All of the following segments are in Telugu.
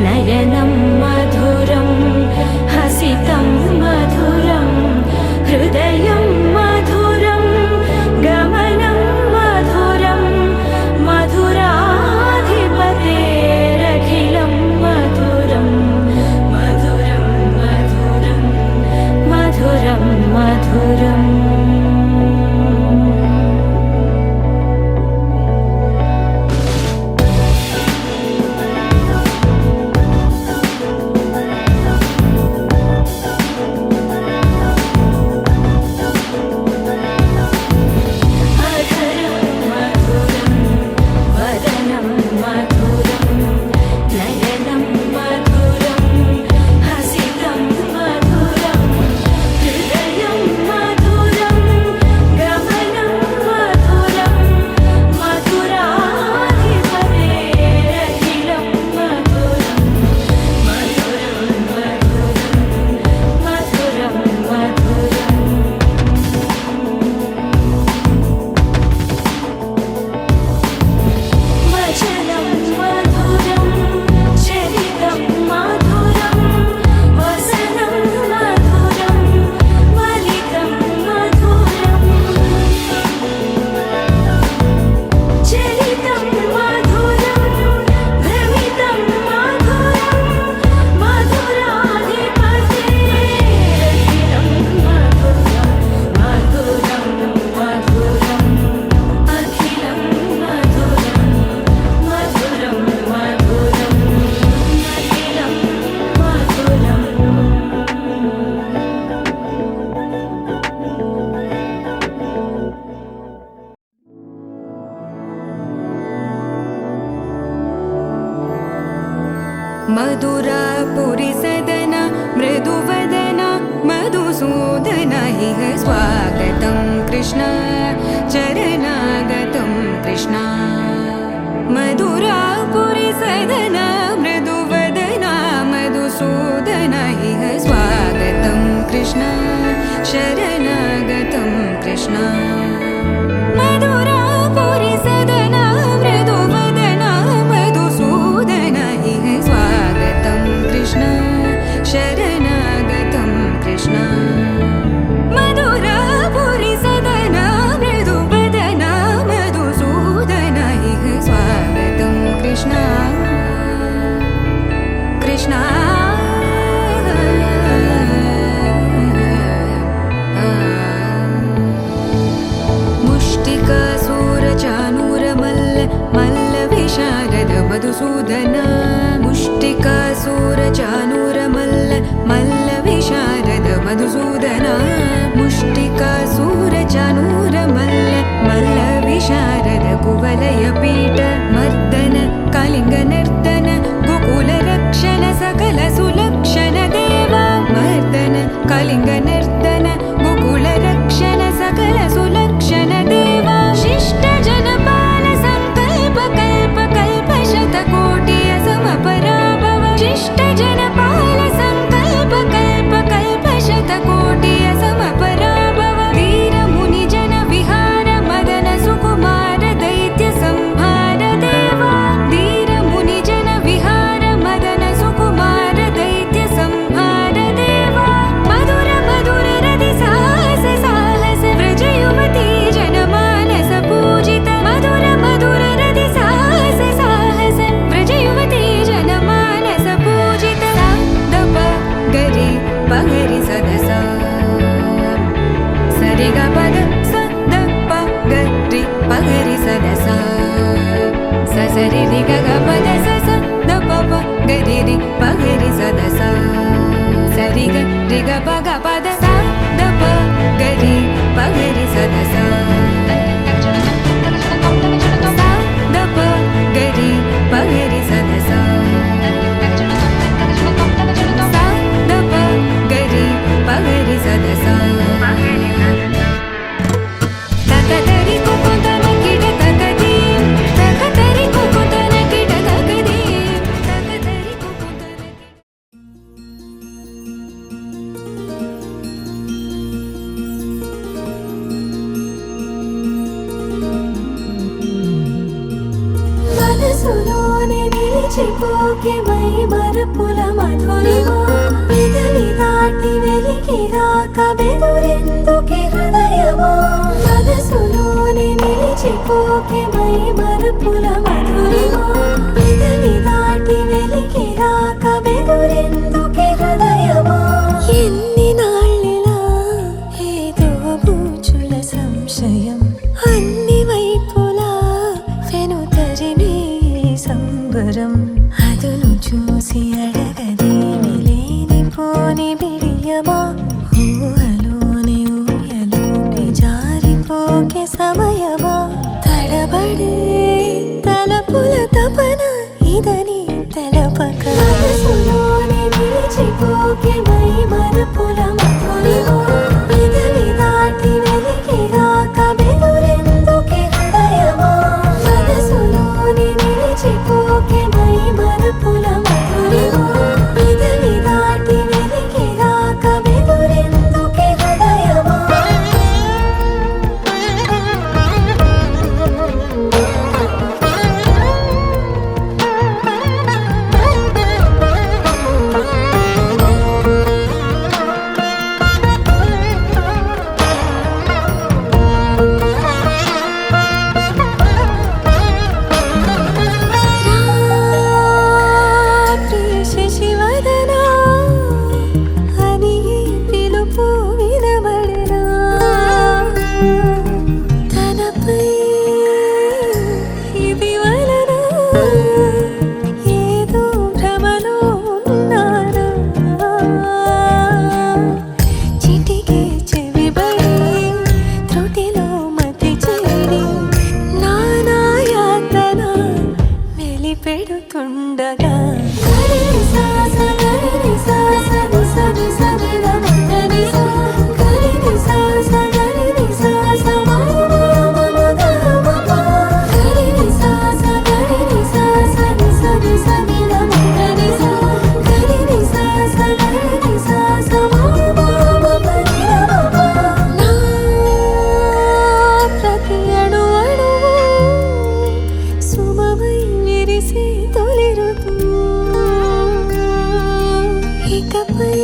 नयनं मधुरं हसितं मधुरं हृदयं मधुरं गमनं मधुरं मधुराधिपतेरखिलं मधुरं मधुरं मधुरं मधुरं मधुरम् मधुरापुरी सदन मृदुवदन मधुसूदन इह स्वागतं कृष्ण चरणागतं कृष्ण मधुरापुरी सदन मृदुवदन मधुसूदन इह स्वागतं कृष्ण शरणागतं कृष्ण मधुरापुरी सदन मृदुवदन मधुसूदन इह स्वागतं कृष्ण शरणागतं कृष्ण मधुरापुरी सदन मृदुवदन मधुसूदन इह स्वागतं कृष्ण कृष्ण मुष्टिकासूरचानूरमल्ल मल्लविशारद मधुसूदन मुष्टिकासूरचानूरमल्ल मल्लविशारद मधुसूदन मुष्टिकासूरचानूरमल्ल मल्लविशारद कुवलयपीठ मर्दन कलिङ्गनर्दन गोकुलरक्षण सकल सुलक्षण देव मर्दन कलिङ्गनर्दन गोकुलरक्षण सकल सुलक्षण देव शिष्ट जनपाल संकल्प कल्प कल्प शतकोटि నిలిచిపోకే మై మరపుల మధురిమా పెదవి దాటి వెలికి రాక బెదురెందుకే హృదయమా మనసులోనే నిలిచిపోకే మై మరపుల మధురిమా పెదవి దాటి వెలికి రాక బెదురెందుకే హృదయమా ఎన్ని నాళ్ళిలా ఏదో బూచుల సంశయం అన్ని వైపులా వెనుతరినే సంబరం అదును చూసి అడగదేమి లేనిపోని బిడియమా ఊహలోని ఊయలోకి జారిపోకే సమయమా తడబడే తలపుల తపన ఇదని తెలపక మనసులోని నిలిచిపోకే మై మరపుల మధురిమా పెదవి దాటి వెలికి రాక బెదురెందుకే హృదయమా మనసులోని నిలిచిపోకే మై మరపుల మధురిమా పెదవి దాటి వెలికి రాక బెదురెందుకే హృదయమా శశివదనా అని పిలుపు వినబడనా తనపై ఇది వలన ఏదో భ్రమలో ఉన్నానా చిటికే చెవిబడి త్రుటిలో మతి చేరి నానాయాతన వెలిపెడుతుండగా ప్రతి అణు అణువు సుమమై విరిసే తొలి ఋతువు ఇకపై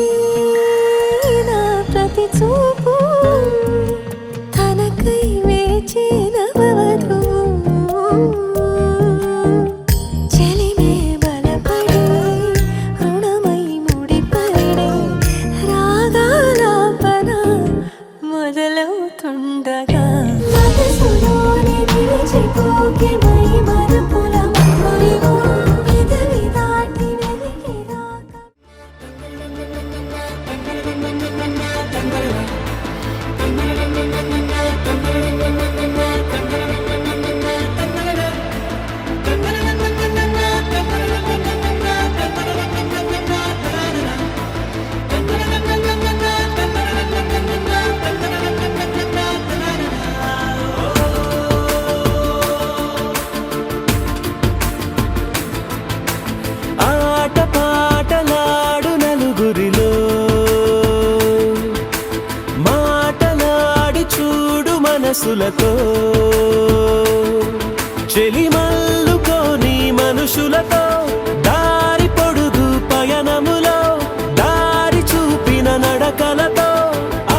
నా ప్రతి చూపు తనకై వేచి నవవధువు చెలిమే బలపడి రుణమై ముడిపడి రాగాలాపన మొదలవుతుండగా మనసులోనే నిలిచిపోకే మై మరపుల మధురిమా పెదవి దాటి వెలికి రాక ఆట పాటలాడు నలుగురిలో మాటలాడి చూడు మనసులతో చెలిమల్లుకోని మనుషులతో దారి పొడుగు పయనములో దారి చూపిన నడకలతో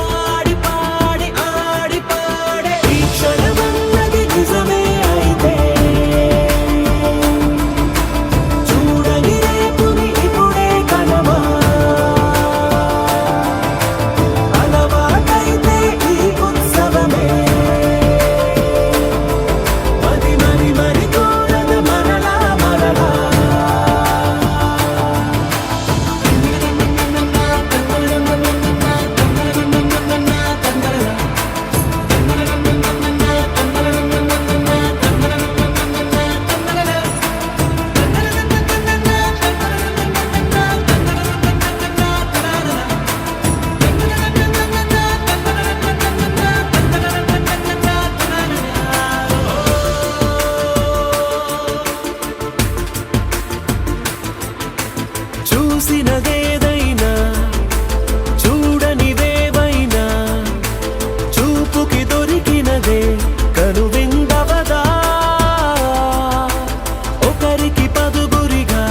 ఆడి పాడి ఈ క్షణమన్నది నిజమే అయితే చూడని రేపుని ఇప్పుడే కనమా అలవాటైతే ఈ ఉత్సవమే మరి కోరద మరలా మరలా చూసినదేదైనా చూడనివేవైనా చూపుకి దొరికినదే కనువిందవదా ఒకరికి పదుగురిగా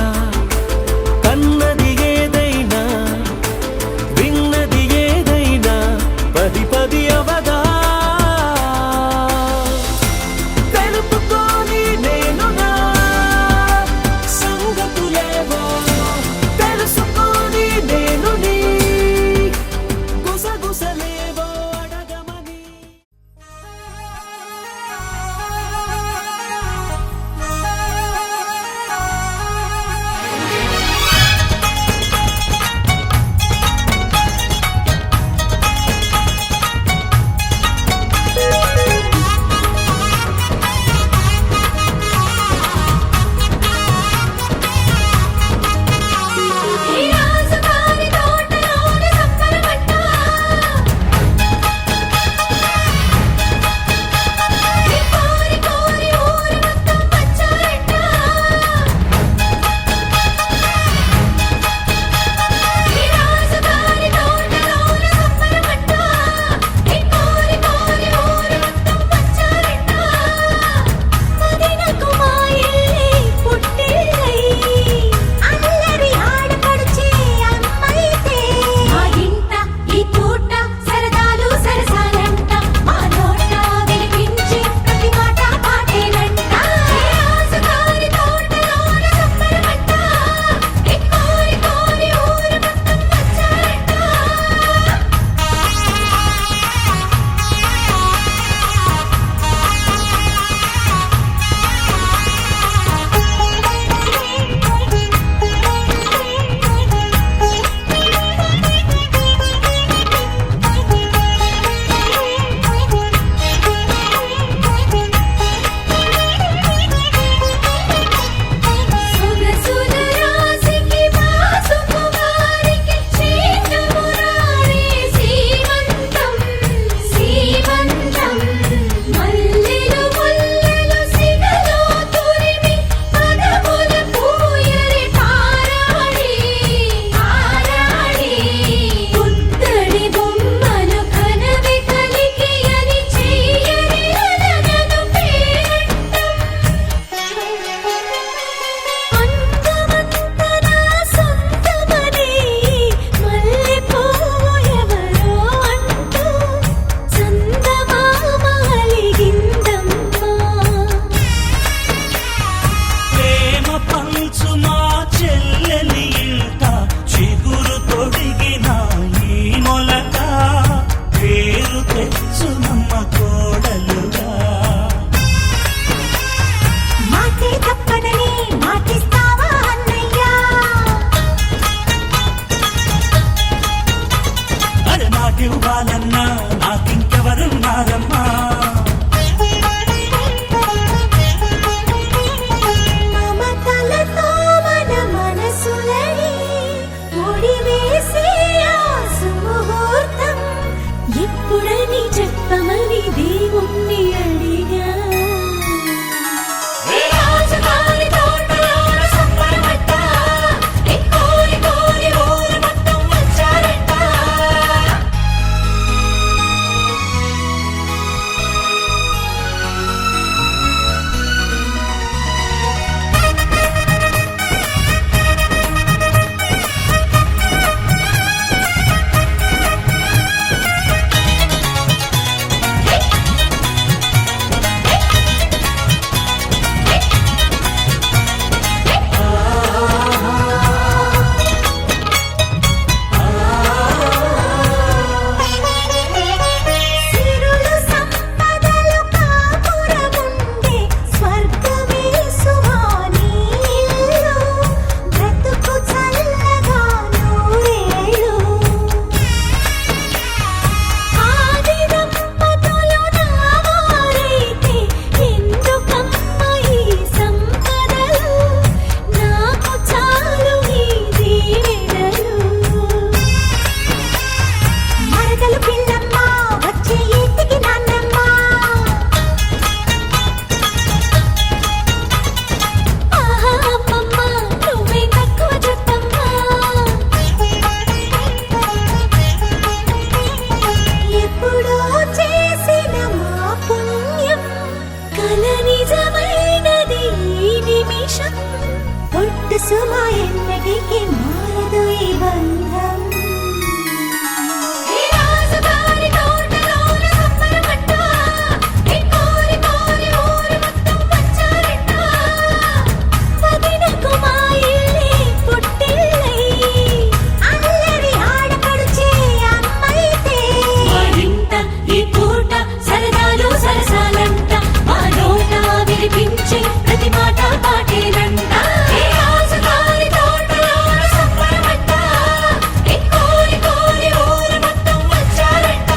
సుమా ఎన్నటికి మారదు ఈ బంధం రాజుగారి తోటలోన సంబరమంట ఈ కోరి కోరి ఊరు మొత్తం పంచారంట వదినకు మా ఇల్లే పుట్టిల్లై అల్లరి ఆడపడుచే అమ్మైతే మా ఇంట ఈ పూట సరదాలు సరసాలంట మా నోట వినిపించే ప్రతి మాట పాటేనంట ఈ రాజుగారి తోటలోన సంబరమంట ఈ కోరి కోరి ఊరు మొత్తం వచ్చారంట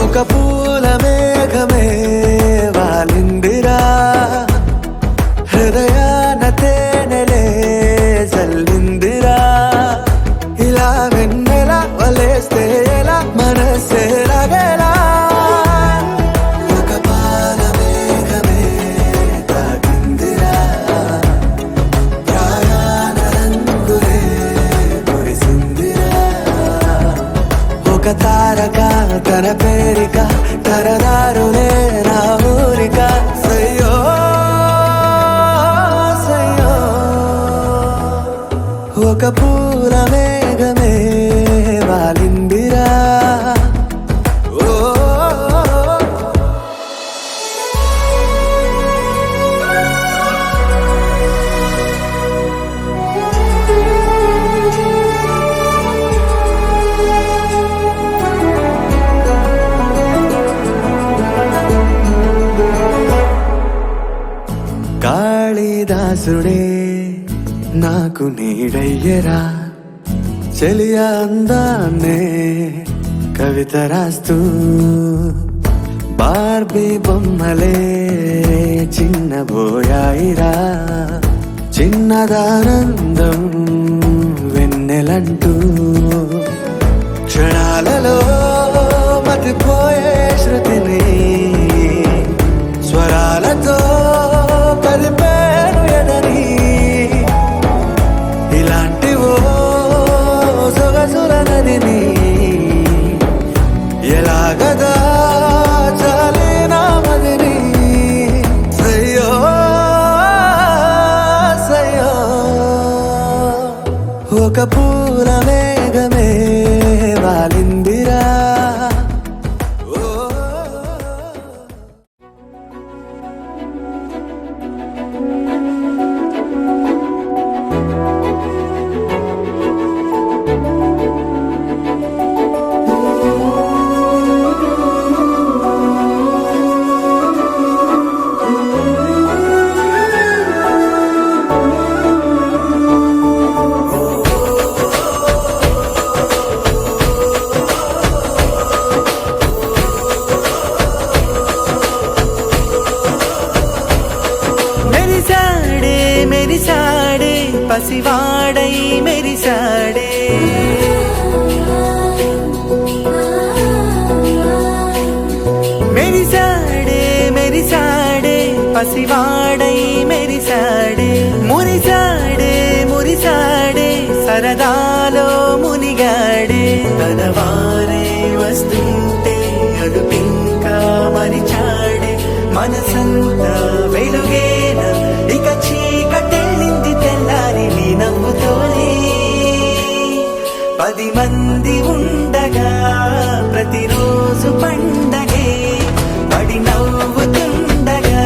ఒక పూల మేఘమే వాలిందిరా హృదయాన తేనెలే జల్లిందిరా ఇలా వెన్నెల వలేస్తే ఎలా మనసే రగలా ఒక పాల మేఘమే తాగిందిరా ప్రాయాణ రంగులే కురిసిందిరా ఒక తారక తన పేరిక తరదారులే నా ఊరిక సయ్యో సయ్యో ఒక పూల మేఘమే వాలిందిరా ఓ కాళిదాసుడే నాకు నీడయ్యరా చెలియ అందాన్నే కవిత రాస్తూ బార్బీ బొమ్మలే చిన్నబోయాయిరా చిన్నదానందం వెన్నెలంటూ క్షణాలలో మతిపోయే శృతిని స్వరాలతో కలిపేరు ఎదని ఇలాంటివో సొగసుల నదిని ఎలాగదా చాలినా మదిని సయ్యో సయ్యో ఒక పూల మేఘమే వాలిందిరా మెరిసాడే పసివాడై మెరిసాడే మెరిసాడే మెరిసాడే పసివాడై మెరిసాడే మురిసాడే మురిసాడే సరదాలో మునిగాడే తన వారే వస్తుంటే అడుపింకా మరిచాడే మనసంతా వెలుగేన ఇక చీకటెళ్ళింది తెల్లారి నీ నవ్వుతోనే 10 మంది ఉండగా ప్రతిరోజు పండగే పడి నవ్వుతుండగా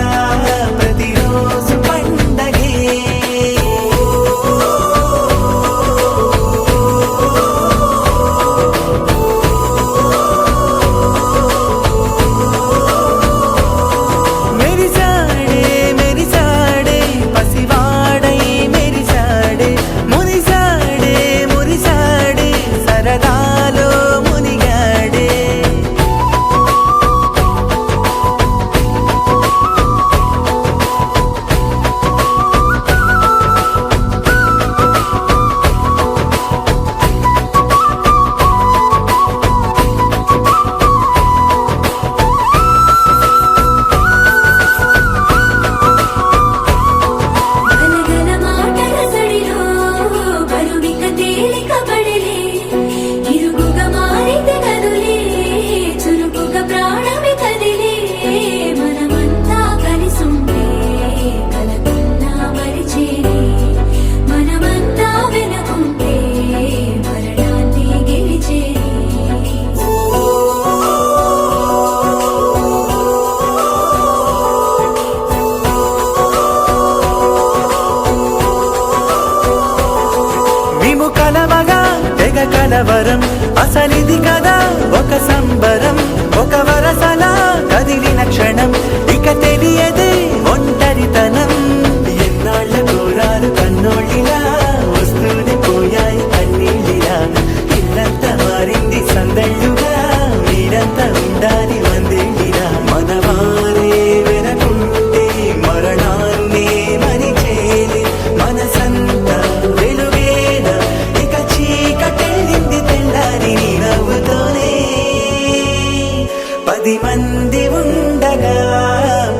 ప్రతిరోజు పండగే మెరిసాడే మెరిసాడే పసివాడై మెరిసాడే మురిసాడే మురిసాడే సరదాలో మునిగాడే కలవరం అసలిది కదా ఒక సంబరం ఒక వరసలా కదిలిన క్షణం ఇక తెలియదే ఒంటరితనం ఎన్నాళ్ళ కోరాలు కన్నోళ్ళిలా వస్తూనే పోయాయి కన్నీళ్ళిలా ఇల్లంతా మారింది సందళ్ళుగా మీరంతా ఉండాలి వందేళ్ళిలా మనవారే వెనకుంటే మరణాన్నే మరిచేలి మనసంతా వెలుగేనా ఇక చీకటెళ్ళింది తెల్లారి నీ నవ్వుతోనే 10 మంది ఉండగా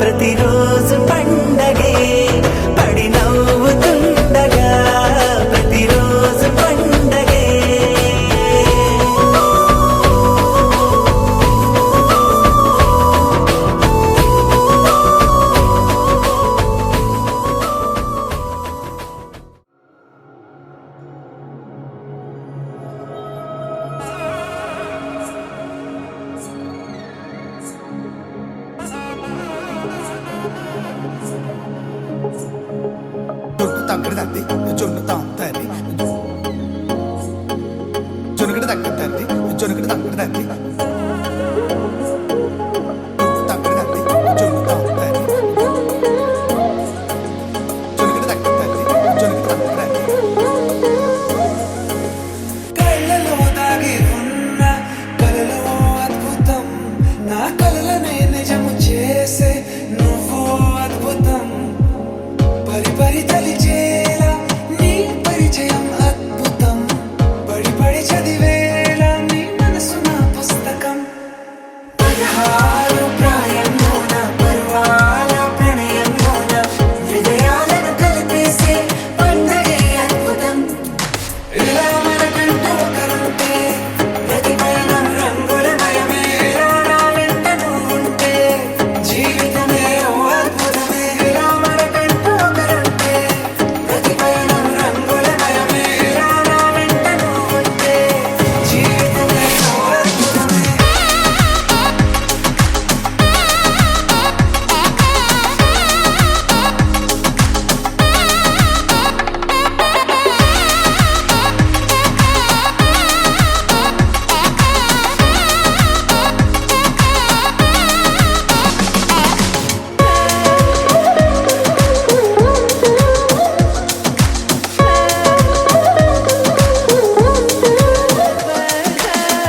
ప్రతిరోజు పండగే పడి నవ్వుతుండగా ప్రతిరోజు పండగే జొన్ను తగ్గడ తంది జొన్ను తాంతది జొన్నగడ తగ్గడ తంది జొన్నగడ తగ్గడ తంది జొన్ను తగ్గడ తంది జొన్ను తాంతది జొన్నగడ తగ్గడ తంది జొన్నగడ తగ్గడ తంది కళ్ళలో దాగి ఉన్న కలలో అద్భుతం నా కలలనే నిజము చేసే నువ్వు అద్భుతం పరి పరి తలిచేలా నీ పరిచయం అద్భుతం పడి పడి చదివేలా నీ మనసు నా పుస్తకం 16 ప్రాయంలోన పర్వాల ప్రణయంలోన హృదయాలను కలిపేసే పండగే అద్భుతం ఇలా మనకంటూ ఒకరుంటే ప్రతి పయనం రంగులమయమే ఇలా నా వెంట నువ్వుంటే జీవితమే ఓ అద్భుతమే ఇలా మనకంటూ ఒకరుంటే ప్రతి పయనం రంగులమయమే ఇలా నా వెంట నువ్వుంటే జీవితమే ఓ అద్భుతమే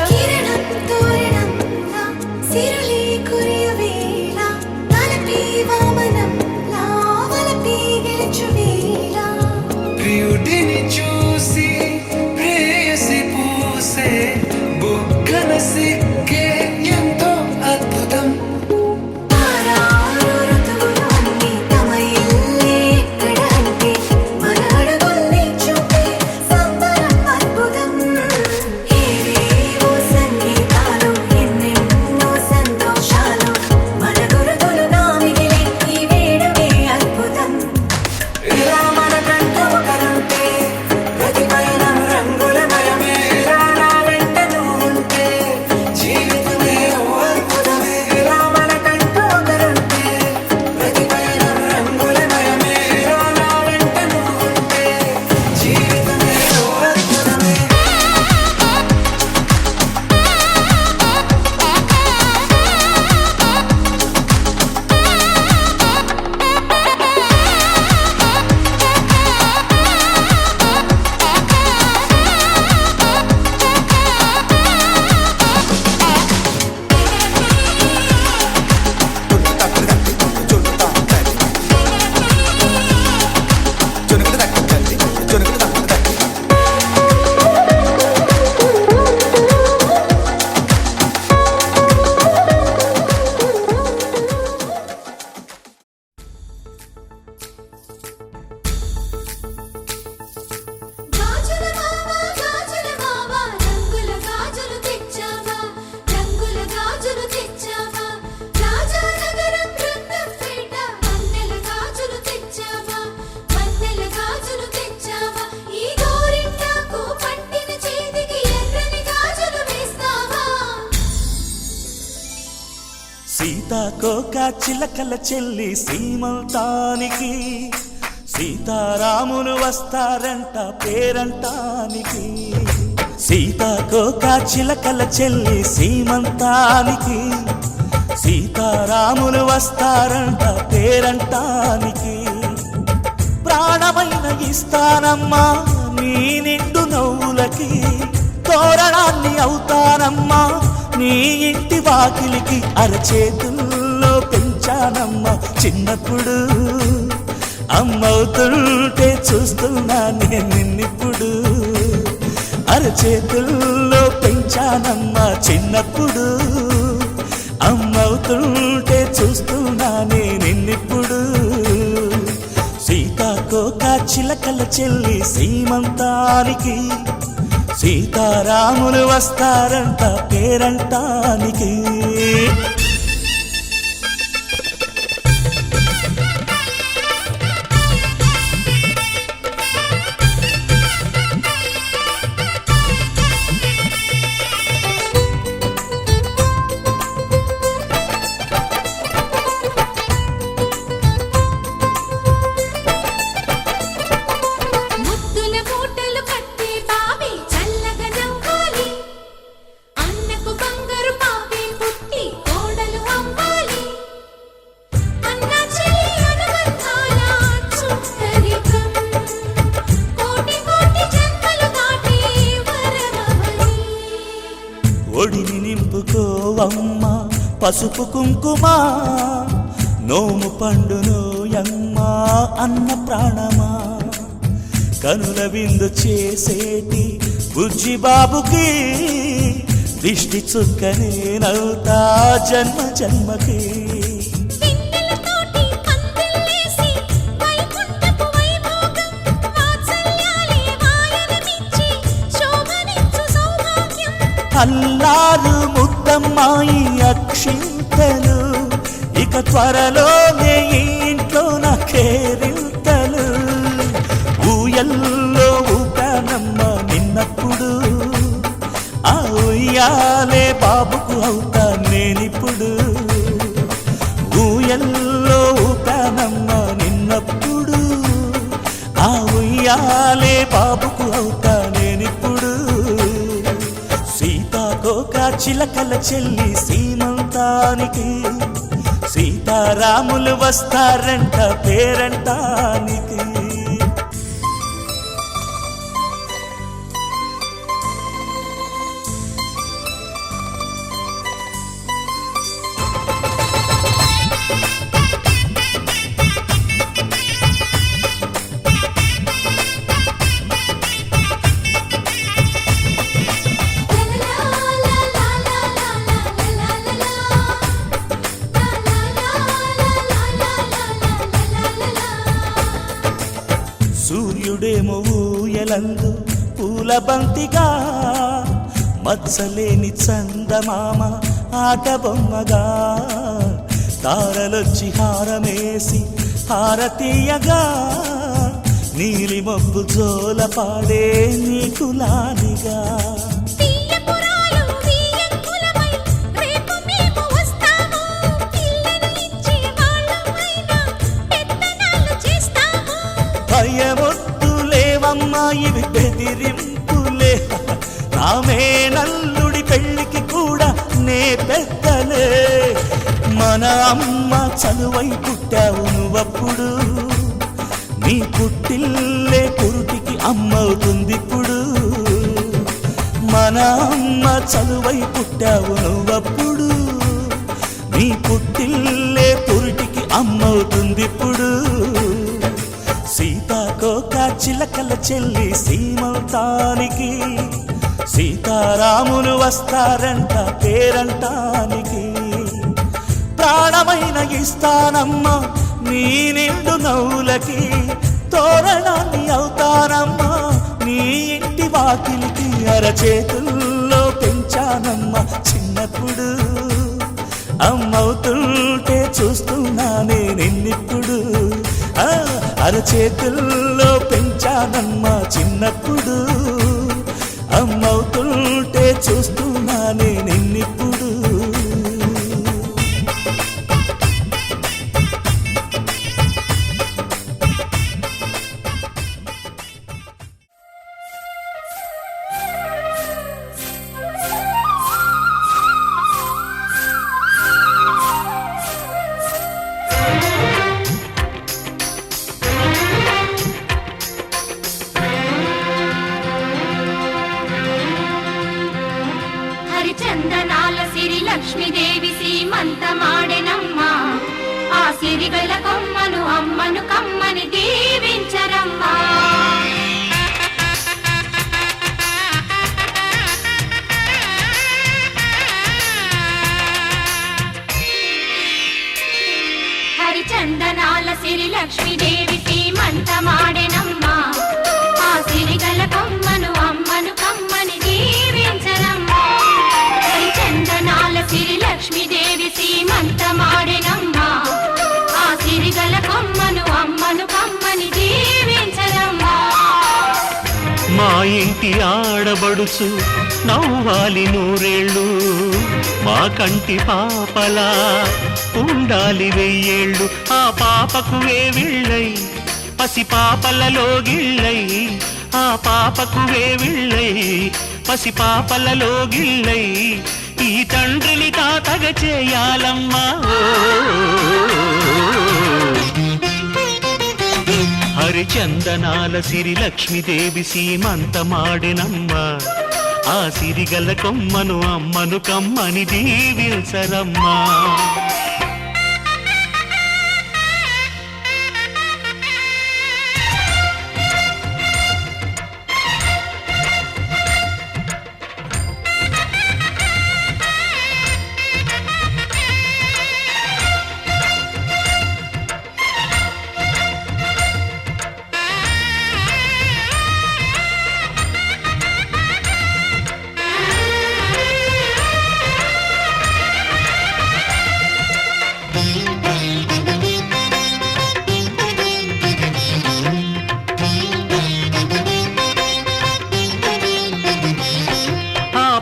కిరణం తోరణంలా సిరులే కురియవేళ తలపి వామనంలా వలపి గెలుచువేళ ప్రియుడిని చూసి ప్రేయసి పూసే బుగ్గన సిగ్గే ఎంతో అద్భుతం ఆరారు ఋతువులు అన్నీ తమ ఇల్లే ఎక్కడంటే మన అడుగుల్ని చూపే సంబరం అద్భుతం ఏవేవో సంగీతాలు ఎన్నెన్నో సంతోషాలు మన గురుతులుగా మిగిలే ఈ వేడుకే అద్భుతం ఇలా మనకంటూ ఒకరుంటే ప్రతి పయనం రంగులమయమే ఇలా నా వెంట నువ్వుంటే జీవితమే ఓ అద్భుతమే ఇలా మనకంటూ ఒకరుంటే ప్రతి పయనం రంగులమయమే ఇలా నా వెంట నువ్వుంటే జీవితమే ఓ అద్భుతమే జొన్ను తగ్గడ తంది జొన్ను తాంతది జొన్నగడ తగ్గడ తంది జొన్నగడ తగ్గడ తంది గాజుల మావా రంగుల గాజులు తెచ్చావా రంగుల గాజులు తెచ్చావా రాజానగరం రంగంపేట వన్నెల గాజులు తెచ్చావా వన్నెల గాజులు తెచ్చావా ఈ గోరింటాకు పట్టిన చేతికి ఎర్రని గాజులు వేస్తావా సీతాకోక చిలకల చెల్లి సీమంతానికి సీతారాములు వస్తారంట పేరంటానికి సీతాకోక చిలకల చెల్లి సీమంతానికి సీతారాములు వస్తారంట పేరంటానికి ప్రాణమైన ఇస్తానమ్మా నీ నిండు నవ్వులకి తోరణాన్ని అవుతానమ్మా నీ ఇంటి వాకిలికి అరచేతుల్లో పెంచానమ్మా చిన్నప్పుడు అమ్మవుతుంటే చూస్తున్నా నేను నిన్నిప్పుడు అరచేతుల్లో పెంచానమ్మా చిన్నప్పుడు అమ్మవుతుంటే చూస్తున్నా నేను నిన్నిప్పుడు సీతాకోక చిలకల చెల్లి సీమంతానికి సీతారాములు వస్తారంట పేరంటానికి ముద్దుల మూటలు కట్టి బావి చల్లగా నవ్వాలి అన్నకు బంగారు పాపే పుట్టి కోడలు అవ్వాలి అన్న చెల్లి అనుబంధాల చుట్టరికం కోటి కోటి జన్మలు దాటి వరమవని ఒడిని నింపుకోవమ్మ పసుపు కుంకుమ నోము పండునోయమ్మ అన్న ప్రాణమా కనుల విందు చేసేటి బుజ్జి బాబుకి దిష్టి చుక్కనేనవుతా జన్మ జన్మకి పిన్నెలతోటి పందిళ్ళేసి వైకుంఠపు వైభోగం వాత్సల్యాలే వాయనమిచ్చి శోభనిచ్చు సౌభాగ్యం అల్లారు ముద్దమ్మాయి అక్షింతలు ఇక త్వరలోనే ఈ ఇంట్లో నా కేరింతలు ఊయల్లో ఊపానమ్మ నిన్నప్పుడు ఆ ఉయ్యాలే బాబుకు అవుతా నేనిప్పుడు ఊయల్లో ఊపానమ్మ నిన్నప్పుడు ఆ ఉయ్యాలే బాబుకు అవుతా నేనిప్పుడు సీతాకోక చిలకల చెల్లి సీమంతానికి సీతారాములు వస్తారంట పేరంటానికి సూర్యుడేమో ఊయలందు పూల బంతిగా మత్సలేని చందమామ ఆట బొమ్మగా తారలొచ్చి హారమేసి హారతీయగా నీలి మబ్బు జోల పాడే నీకులానిగా తీయపురాలు వీయంకులమై రేపు మేము వస్తాము పిల్లను ఇచ్చి వాళ్ళమైనా పెత్తనాలు చేస్తాము భయమొద్దులేవమ్మా ఇవి బెదిరింపులే నామే నల్లుడి పెళ్ళికి కూడా నే పెద్దలే మన అమ్మ చలువై పుట్టావు నువ్వప్పుడు నీ పుట్టిల్లే పురుటికి అమ్మవుతుందిప్పుడు మన అమ్మ చలువై పుట్టావు నువ్వప్పుడు నీ పుట్టిల్లే పురుటికి అమ్మవుతుందిప్పుడు సీతాకోక చిలకల చెల్లి సీమంతానికి సీతారాములు వస్తారంట పేరంటానికి ప్రాణమైన ఇస్తానమ్మా నీ నిండు నవ్వులకి తోరణాన్ని అవుతానమ్మా నీ ఇంటి వాకిలికి అరచేతుల్లో పెంచానమ్మా చిన్నప్పుడు అమ్మవుతుంటే చూస్తున్నానే నిన్నిప్పుడు అరచేతుల్లో పెంచానమ్మా చిన్నప్పుడు అమ్మవుతుంటే చూస్తున్నానే నిన్నిప్పుడు హరిచందనాల సిరి లక్ష్మీదేవి సీమంతమాడెనమ్మా ఆ సిరిగల కొమ్మను అమ్మను కమ్మని దీవించరమ్మా హరిచందనాల సిరి లక్ష్మీదేవి సీమంతమాడెనమ్మా ఆ సిరిగల కొమ్మను అమ్మను కమ్మని దీవించరమ్మా హరిచందనాల సిరి లక్ష్మీదేవి సీమంతమాడెనమ్మా ఆ సిరిగల కొమ్మను అమ్మను కమ్మని దీవించరమ్మా మా ఇంటి ఆడబడుచు నవ్వాలి నూరేళ్ళు మా కంటి పాపలా ఉండాలి వెయ్యేళ్ళు ఆ పాపకు వేవిళ్ళై పసి పాపలలో గిళ్ళై ఆ పాపకు వేవిళ్ళై పసి పాపలలో గిళ్ళై ఈ తండ్రిని తాతగ చేయాలమ్మా హరిచందనాల సిరి లక్ష్మీదేవి సీమంతమాడెనమ్మా ఆ సిరిగల కొమ్మను అమ్మను కమ్మని దీవించరమ్మా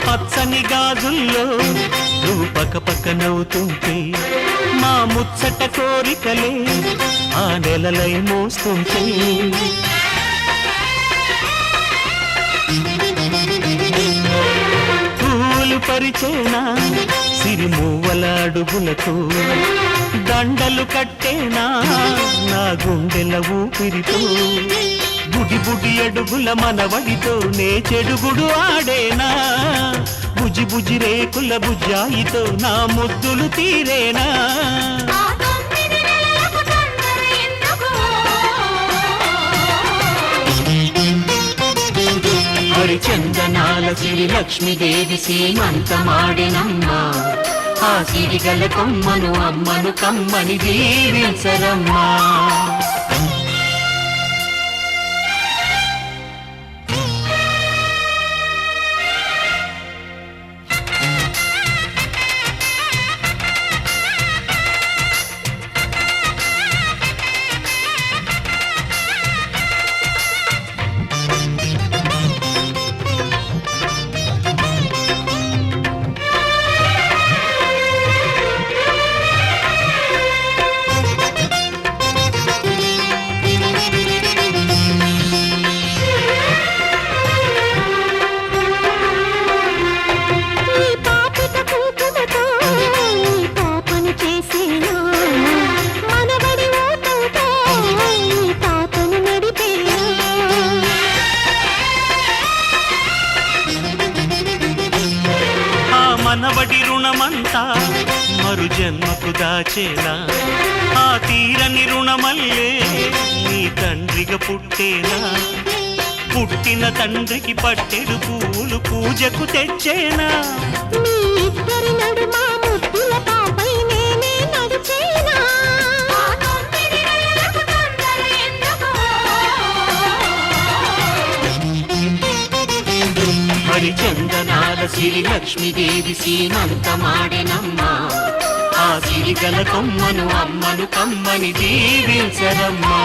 పచ్చని గాజుల్లో నువ్వు పక్క నవ్వుతుంటే మా ముచ్చట కోరికలే ఆ నెలలై మోస్తుంటే పూలు పరిచేనా సిరిమూవల అడుగులతో దండలు కట్టేనా నా గుండెల ఊపిరితో బుడి బుడి అడుగుల మనవడితో నే చెడుగుడు ఆడేనా బుజి బుజి రేకుల బుజ్జాయితో నా ముద్దులు తీరేనా ఆ 9 నెలలకు తొందర ఎందుకు హరిచందనాల సిరి లక్ష్మీదేవి సీమంతమాడెనమ్మా ఆ సిరిగల కొమ్మను అమ్మను కమ్మని దీవించరమ్మా మనవడి రుణమంతా మరు జన్మకు దాచేనా ఆ తీరని రుణమల్లే నీ తండ్రిగా పుట్టేనా పుట్టిన తండ్రికి పట్టెడు పూలు పూజకు తెచ్చేనా మీ ఇద్దరి నడుమ ముద్దుల పాపై నేనే నడిచేనా ఆ 9 నెలలకు తొందర ఎందుకు హరిచందనాల సిరి లక్ష్మీదేవి సీమంతమాడెనమ్మా ఆ సిరిగల కొమ్మను అమ్మను కమ్మని దీవించరమ్మా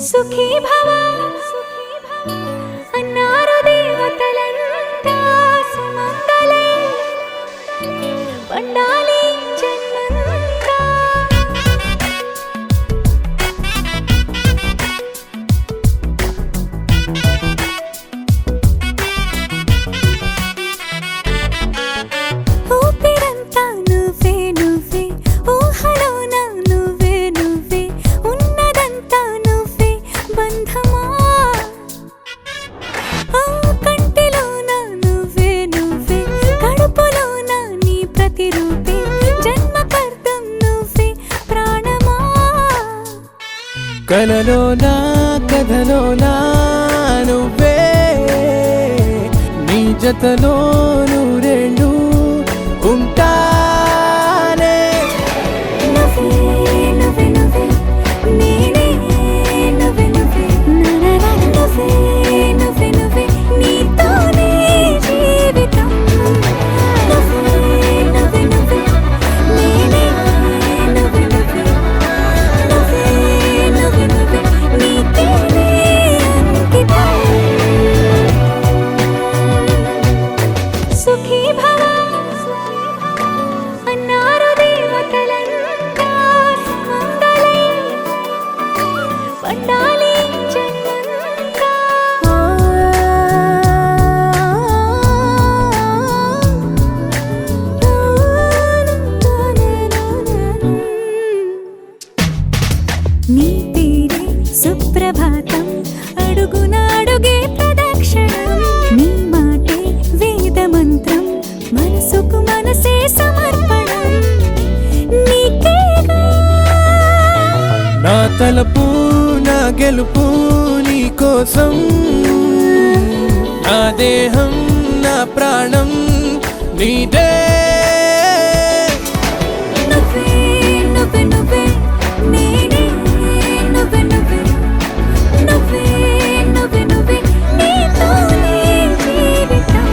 సుఖీ భవ అన్నారు దేవతలంతా సుమంగళే పండాలి జన్మంతా. ఊపిరంతా నువ్వే నువ్వే ఊహలోన నువ్వే నువ్వే ఉన్నదంతా నువ్వే బంధమా. ఆ కంటిలోన నువ్వే నువ్వే కడుపులోన నీ ప్రతిరూపే జన్మకర్తం నువ్వే ప్రాణమా. కలలోనా కథలోనా నువ్వే నీ జతలో నూరేళ్ళు ఉంటానే. నువ్వే నువ్వే నువ్వే నేనే నువ్వే నువ్వే నననా నువ్వే నువ్వే నువ్వే నీతోనే జీవితం. నువ్వే నువ్వే నువ్వే నేనే నువ్వే నువ్వే నువ్వే నువ్వే నువ్వే నీకేనే అంకితం. సుఖీ భవ అన్నారు దేవతలంతా సుమంగళే పండాలి జన్మంతా. నీ పేరే సుప్రభాతం అడుగున అడుగే ప్రదక్షిణం. నీ మాటే వేద మంత్రం మనసుకు మనసే సమర్పణం. నీకేగా నా తలపు నా గెలుపు నీ కోసం నా దేహం నా ప్రాణం నీదే. నువ్వే నువ్వే నువ్వే నేనే నువ్వే నువ్వే నువ్వే నువ్వే నువ్వే నీతోనే జీవితం.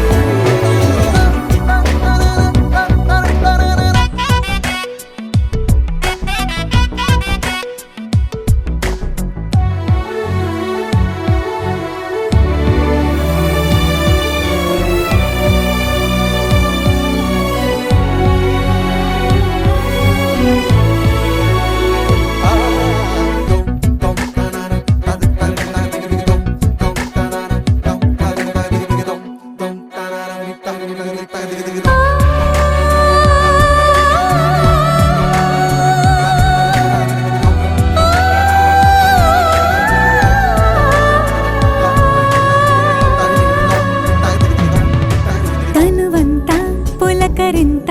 తనువంతా పులకరింత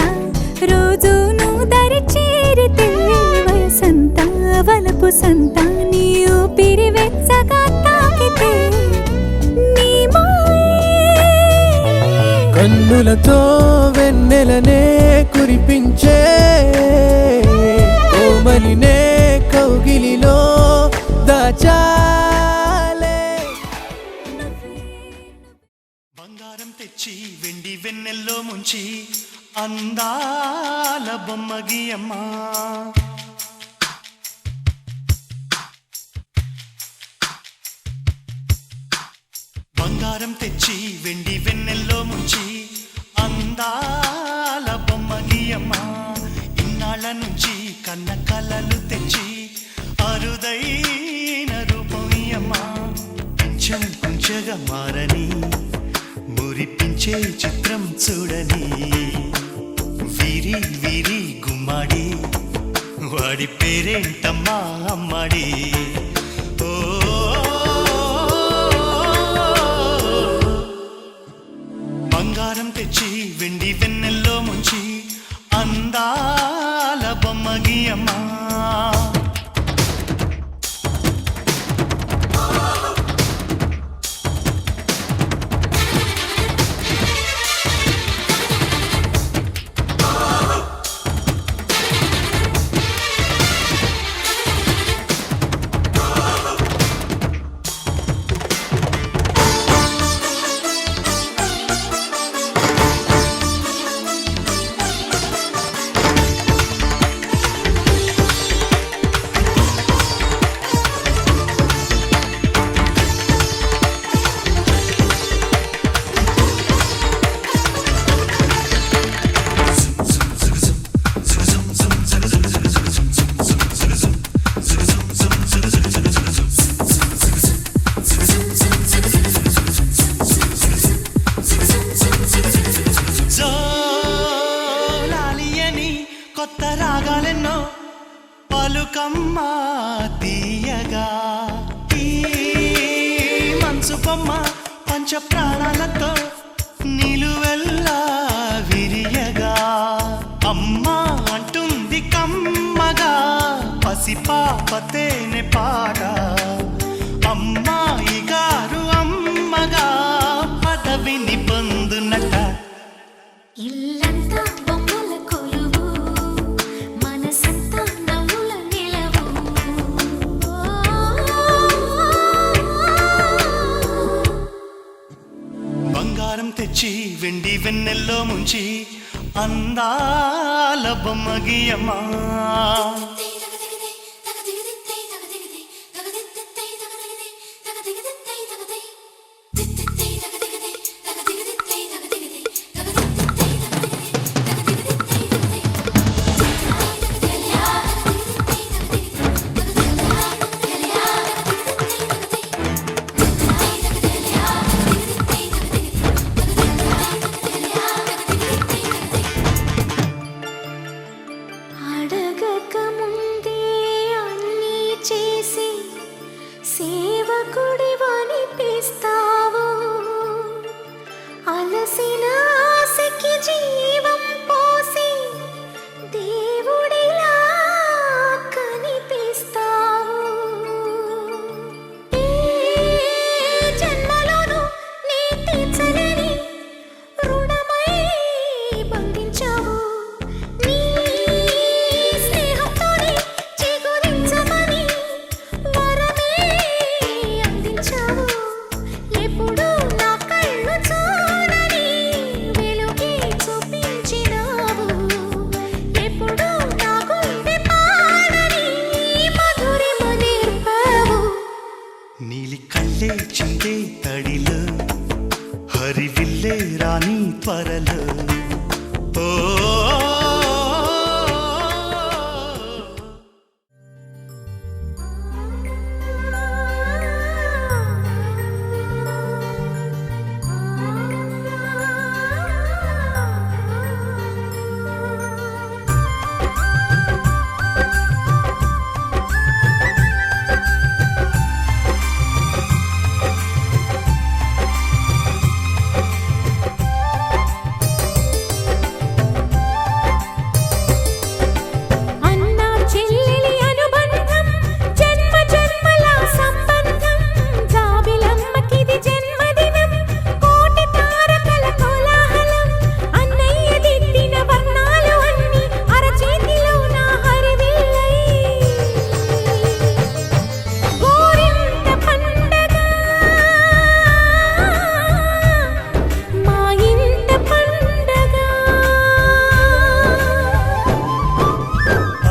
రోజు నువ్వు దరి చేరితే వయసంతా వలపు సంతా నీ ఊపిరి వెచ్చగా తాకితే నీ మాయే కన్నులతో వెన్నెలనే కురిపించే కోమలినే కౌగిలిలో దాచాలే. బంగారం తెచ్చి వెండి వెన్నెల్లో ముంచి అందాల బొమ్మ గీయమ్మా. బంగారం తెచ్చి వెండి వెన్నెల్లో ముంచి అందాల బొమ్మ గీయమ్మా. ఇన్నాళ్ళ నుంచి కన్న కలలు తెచ్చి అరుదైన రూపం ఇయ్యమ్మా. కొంచెం కొంచెగా మారని మురిపించే చిత్రం చూడని వీరి వీరి గుమ్మాడి వాడి పేరేంటమ్మా అమ్మాడి. ఓ బంగారం తెచ్చి వెండి వెన్నెల్లో ముంచి అందాల బొమ్మ గీయమ్మా. ప్రాణాలతో నిలువెల్లా విరియగా అమ్మా అంటుంది కమ్మగా పసిపాప తేనె పాట అమ్మాయి గారు అమ్మగా పదవిని పొందునట ఇల్లంతా బొమ్మల కొలువు మనసంతా నవ్వుల నిలవు బంగారం తెచ్చి వెండి వెన్నెల్లో ముంచి అందాల బొమ్మ గీయమ్మా అడగక ముందే అన్నీ చేసి సేవకుడివనిపిస్తావు అలసిన ఆశకి జీవం పోసి దేవుడిలా కనిపిస్తావు ఏ జన్మలోనూ నీ తీర్చలేని రుణమై బంధించావు నీ స్నేహంతోనే చిగురించమని వరమే అందించావు ఎప్పుడు నా కళ్ళు చూడని వెలుగే చూపించినావు ఎప్పుడు నా గుండె పాడని మధురిమ నేర్పావు నీలి కళ్ళే చిందే తడిలో హరివిల్లే రాణి త్వరలో ఓ అన్నా చెల్లెలి అనుబంధం జన్మ జన్మల సంబంధం జాబిలమ్మకిది జన్మదినం కోటి తారకల కోలాహలం అన్నయ్య దిద్దిన వర్ణాలు అన్ని అరచేతిలో నా హరివిల్లై గోరింట పండగ మా ఇంట పండగ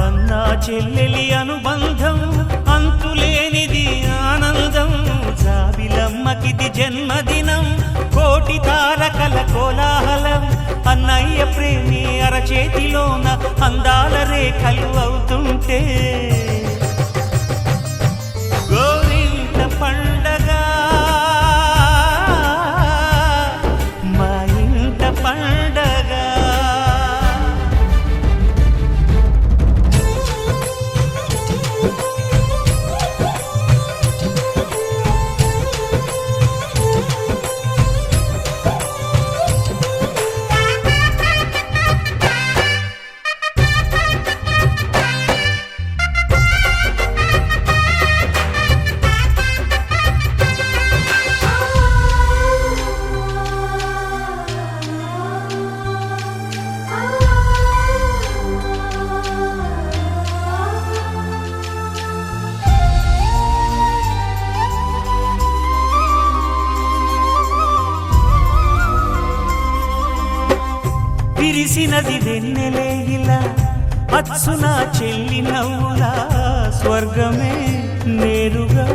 అన్నా చెల్లెలి అనుబంధం అంతులేనిది ఆనందం జాబిలమ్మకిది జన్మదినం కోటి తారకల కోలాహలం అన్నయ్య ప్రేమి అరచేతిలోన అందాల రేఖలు అవుతుంటే గోరింట పండగ మా ఇంట పండగ విరిసినది వెన్నెలే ఇలా అచ్చున చెల్లి నవ్వులా స్వర్గమే నేరుగా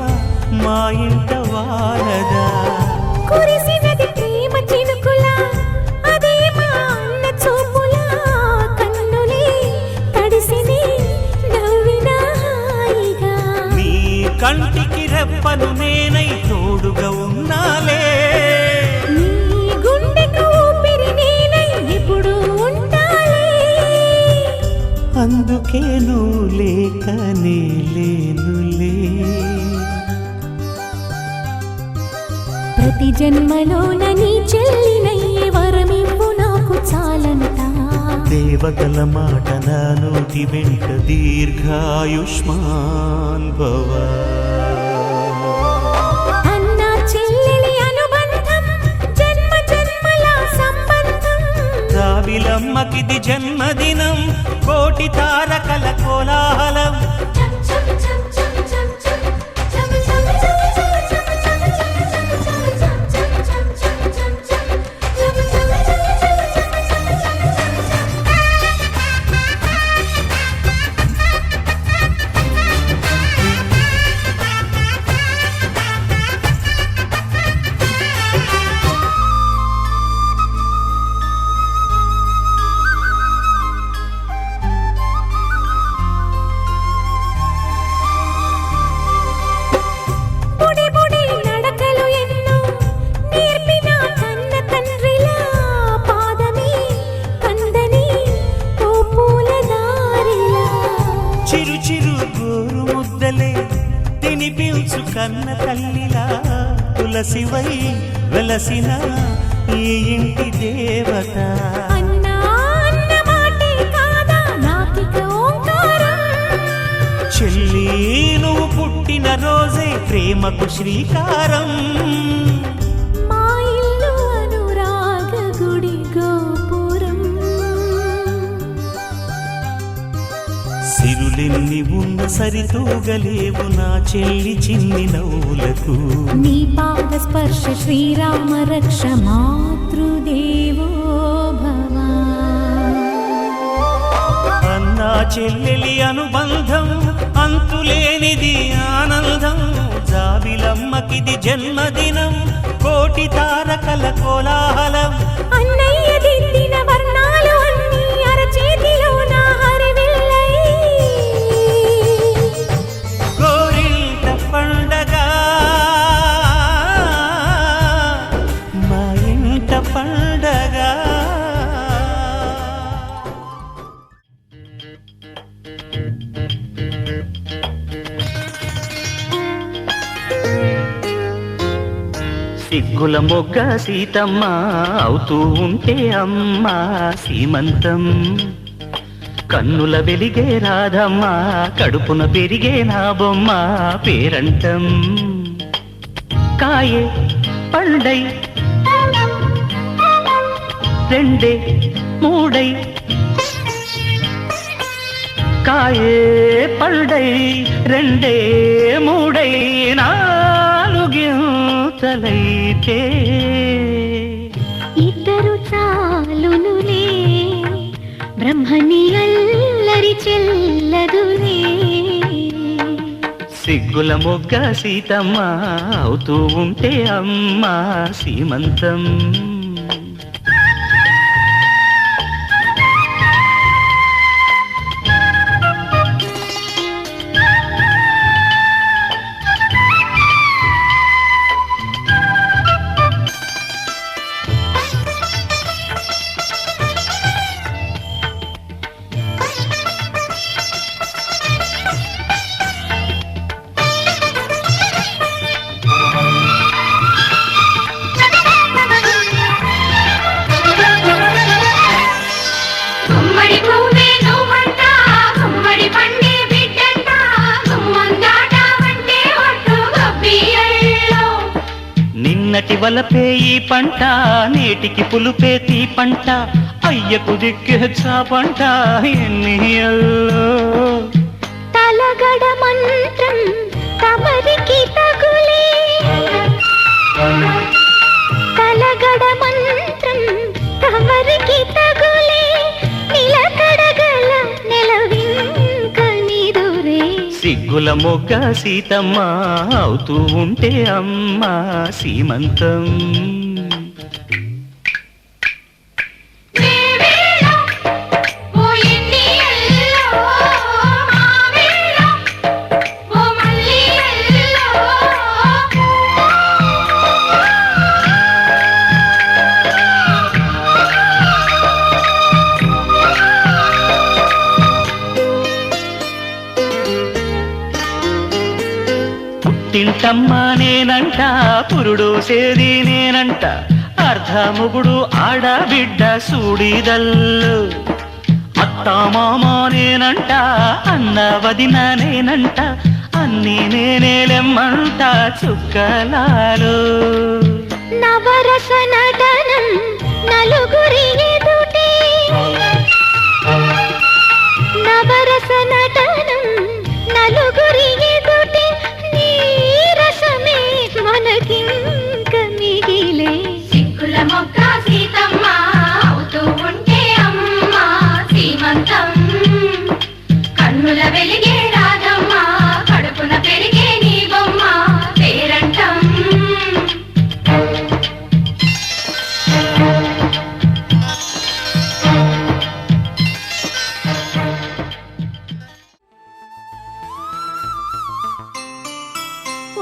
మా ఇంట వాలదా కురిసినది ప్రేమ చినుకులా అదే మా అన్న చూపులా కన్నులే తడిసిని నవ్వినా హాయిగా నీ కంటికి రెప్పను నేనై తోడుగా ఉన్నాలే నీ గుండెకు ఊపిరి నేనై ఎప్పుడు ఉంటాలే అందుకే నువ్వు లేకనే లేనులే ప్రతి జన్మలోన నీ చెల్లినయ్యే వరమివ్వు నాకు చాలంట. దేవతల మాట నా నోటి వెంట దీర్ఘాయుష్మాన్ భవ. అన్న చెల్లెలి అనుబంధం జన్మ జన్మల సంబంధం. రావిలమ్మకిది జన్మదినం కోటి తారకల కోలాహలం. బుడి బుడి నడకలు ఎన్నో నేర్పిన కన్న తండ్రిలా పాదమే కందని ఓ పూల దారిలా. చిరు చిరు గోరు ముద్దలే తినిపించు కన్న తల్లిలా. తులసివై వెలసిన ఈ ఇంటి దేవత. అన్నా అన్న మాటే కాదా నాకిక ఓంకారం. చెల్లి నువ్వు పుట్టిన రోజే ప్రేమకు శ్రీకారం. మా ఇల్లు అనురాగ గుడి గోపురం. సిరులెన్ని ఉన్న సరితూగలేవు నా చెల్లి చిన్ని నవ్వులకు. నీ పాద స్పర్శ శ్రీరామ రక్ష మాతృదేవో భవ. అన్నా చెల్లెలి అనుబంధం అంతులేనిది ఆనందం. జాబిలమ్మకిది జన్మదినం కోటి తారకల కోలాహలం. అన్నయ్య దిద్దిన వర్ణాలు అన్నీ అరచేతిలో నా హరివిల్లై. గోరింట పండగ మా ఇంట పండగ. సిగ్గుల మొగ్గ సీతమ్మ అవుతూ ఉంటే అమ్మ సీమంతం. కన్నుల వెలిగే రాధమ్మ కడుపున పెరిగే నా బొమ్మ పేరంటం. కాయే పండై రెండే మూడై. కాయే పండై రెండే మూడై నాలుగింతలైతే. ఇద్దరు చాలునులే బ్రహ్మని అల్లరి చెల్లదులే. సిగ్గుల మొగ్గ సీతమ్మ అవుతూ ఉంటే అమ్మ సీమంతం. నిన్నటి వలపే ఈ పంట నేటికి పులుపే తీ పంట. అయ్యకు దిక్కే చాపంట ఎన్నియల్లో. తలగడ మంత్రం తమరికి తగులే. తలగడ మంత్రం తమరికి తగులే. నిలకడగల నెలవింక నిదురే. సిగ్గుల మొగ్గ సీతమ్మ అవుతూ ఉంటే అమ్మ సీమంతం. పుట్టింటమ్మ నేనంట, పురుడోసేది నేనంట, అర్ధముగుడు ఆడబిడ్డ సూడిదల్లు. అత్తామామ నేనంట, అన్న వదిన నేనంట, అన్నీ నేనేలెమ్మంట చుక్కలాలు. నవరస నటనం నలుగురి ఎదుటే, నవరస నటనం నలుగురి ఎదుటే, నీరసమే మనకింక మిగిలే. సిక్కుల మొక్క సీతమ్మ అవుతూ ఉంటే అమ్మ సీమంతం, కన్నుల వెలిగే రాధమ్మ, కడుపున పెరిగే నీ బొమ్మ పేరంటం.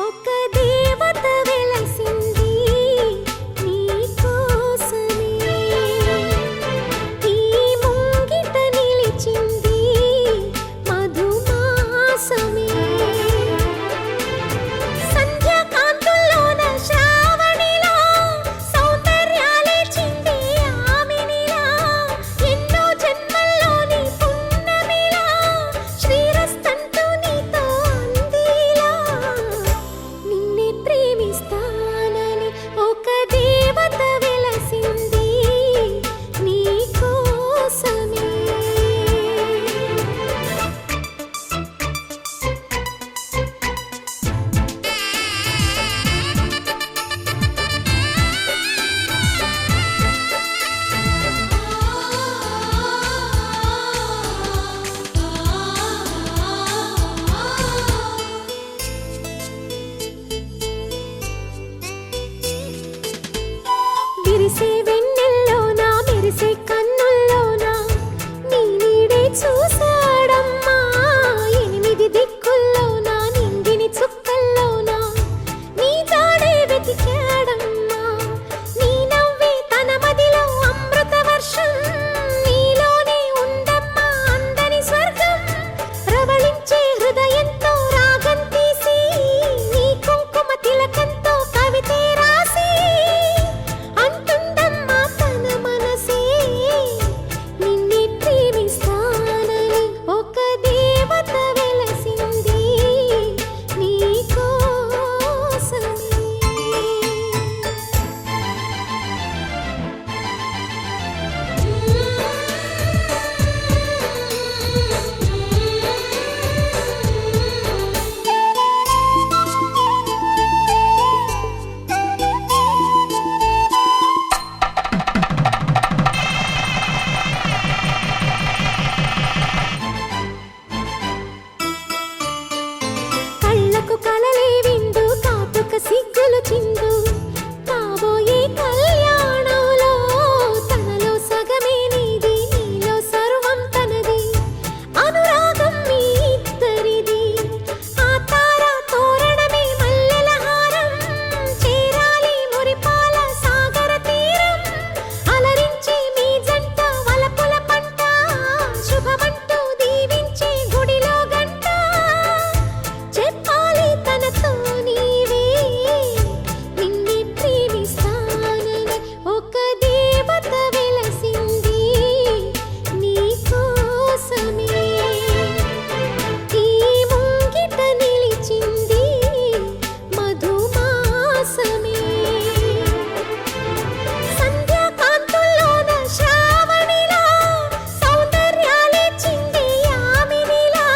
ఒక దేవత వెలసింది నీ కోసమే, ఈ ముంగిట నిలిచింది మధుమాసమే. సంధ్యాకాంతుల్లోన శ్రావణిలా సౌందర్యాలే చిందే ఆమెనిలా, ఎన్నో జన్మల్లోని పున్నమిలా శ్రీరస్తంటూ నీతో అందిలా. నిన్నే ప్రేమిస్తానని ఒక దేవత వెలసింది నీ కోసమే. విరిసే వెన్నెల్లోనా మెరిసే కన్నుల్లోనా నీ నీడే చూసాడమ్మా, 8 దిక్కుల్లోనా నింగిని చుక్కల్లోనా నీ జాడే వెతికాడమ్మా. నీ నవ్వే తన మదిలో అమృత వర్షం, నీలోనే ఉందమ్మా అందని స్వర్గం. ప్రవళించే హృదయంతో రాగం తీసి, నీ కుంకుమ తిలకంతో కవితే రాసి, అంటుందమ్మా తన మనసే నిన్నే ప్రేమిస్తానని ఒక దేవత వెలసింది నీ కోసమే. కళ్ళకు కలలే విందు కాటుక సిగ్గులు చిందు, కాబోయే కళ్యాణంలో తనలో సగమే నీది, నీలో సర్వం తనది, అనురాగం మీ ఇద్దరిది. ఆ తారా తోరణమే మల్లెల హారం, చేరాలి మురిపాల సాగర తీరం. అలరించే మీ జంట వలపుల పంట, శుభమంటూ దీవించే గుడిలో గంట. చెప్పాలి తనతో నీవే నిన్నే ప్రేమిస్తానని ఒక దేవత వెలసింది నీ కోసమే. ఈ ముంగిట నిలిచింది మధుమాసమే. సంధ్యాకాంతుల్లోన శ్రావణిలా సౌందర్యాలే చిందే ఆమెనిలా,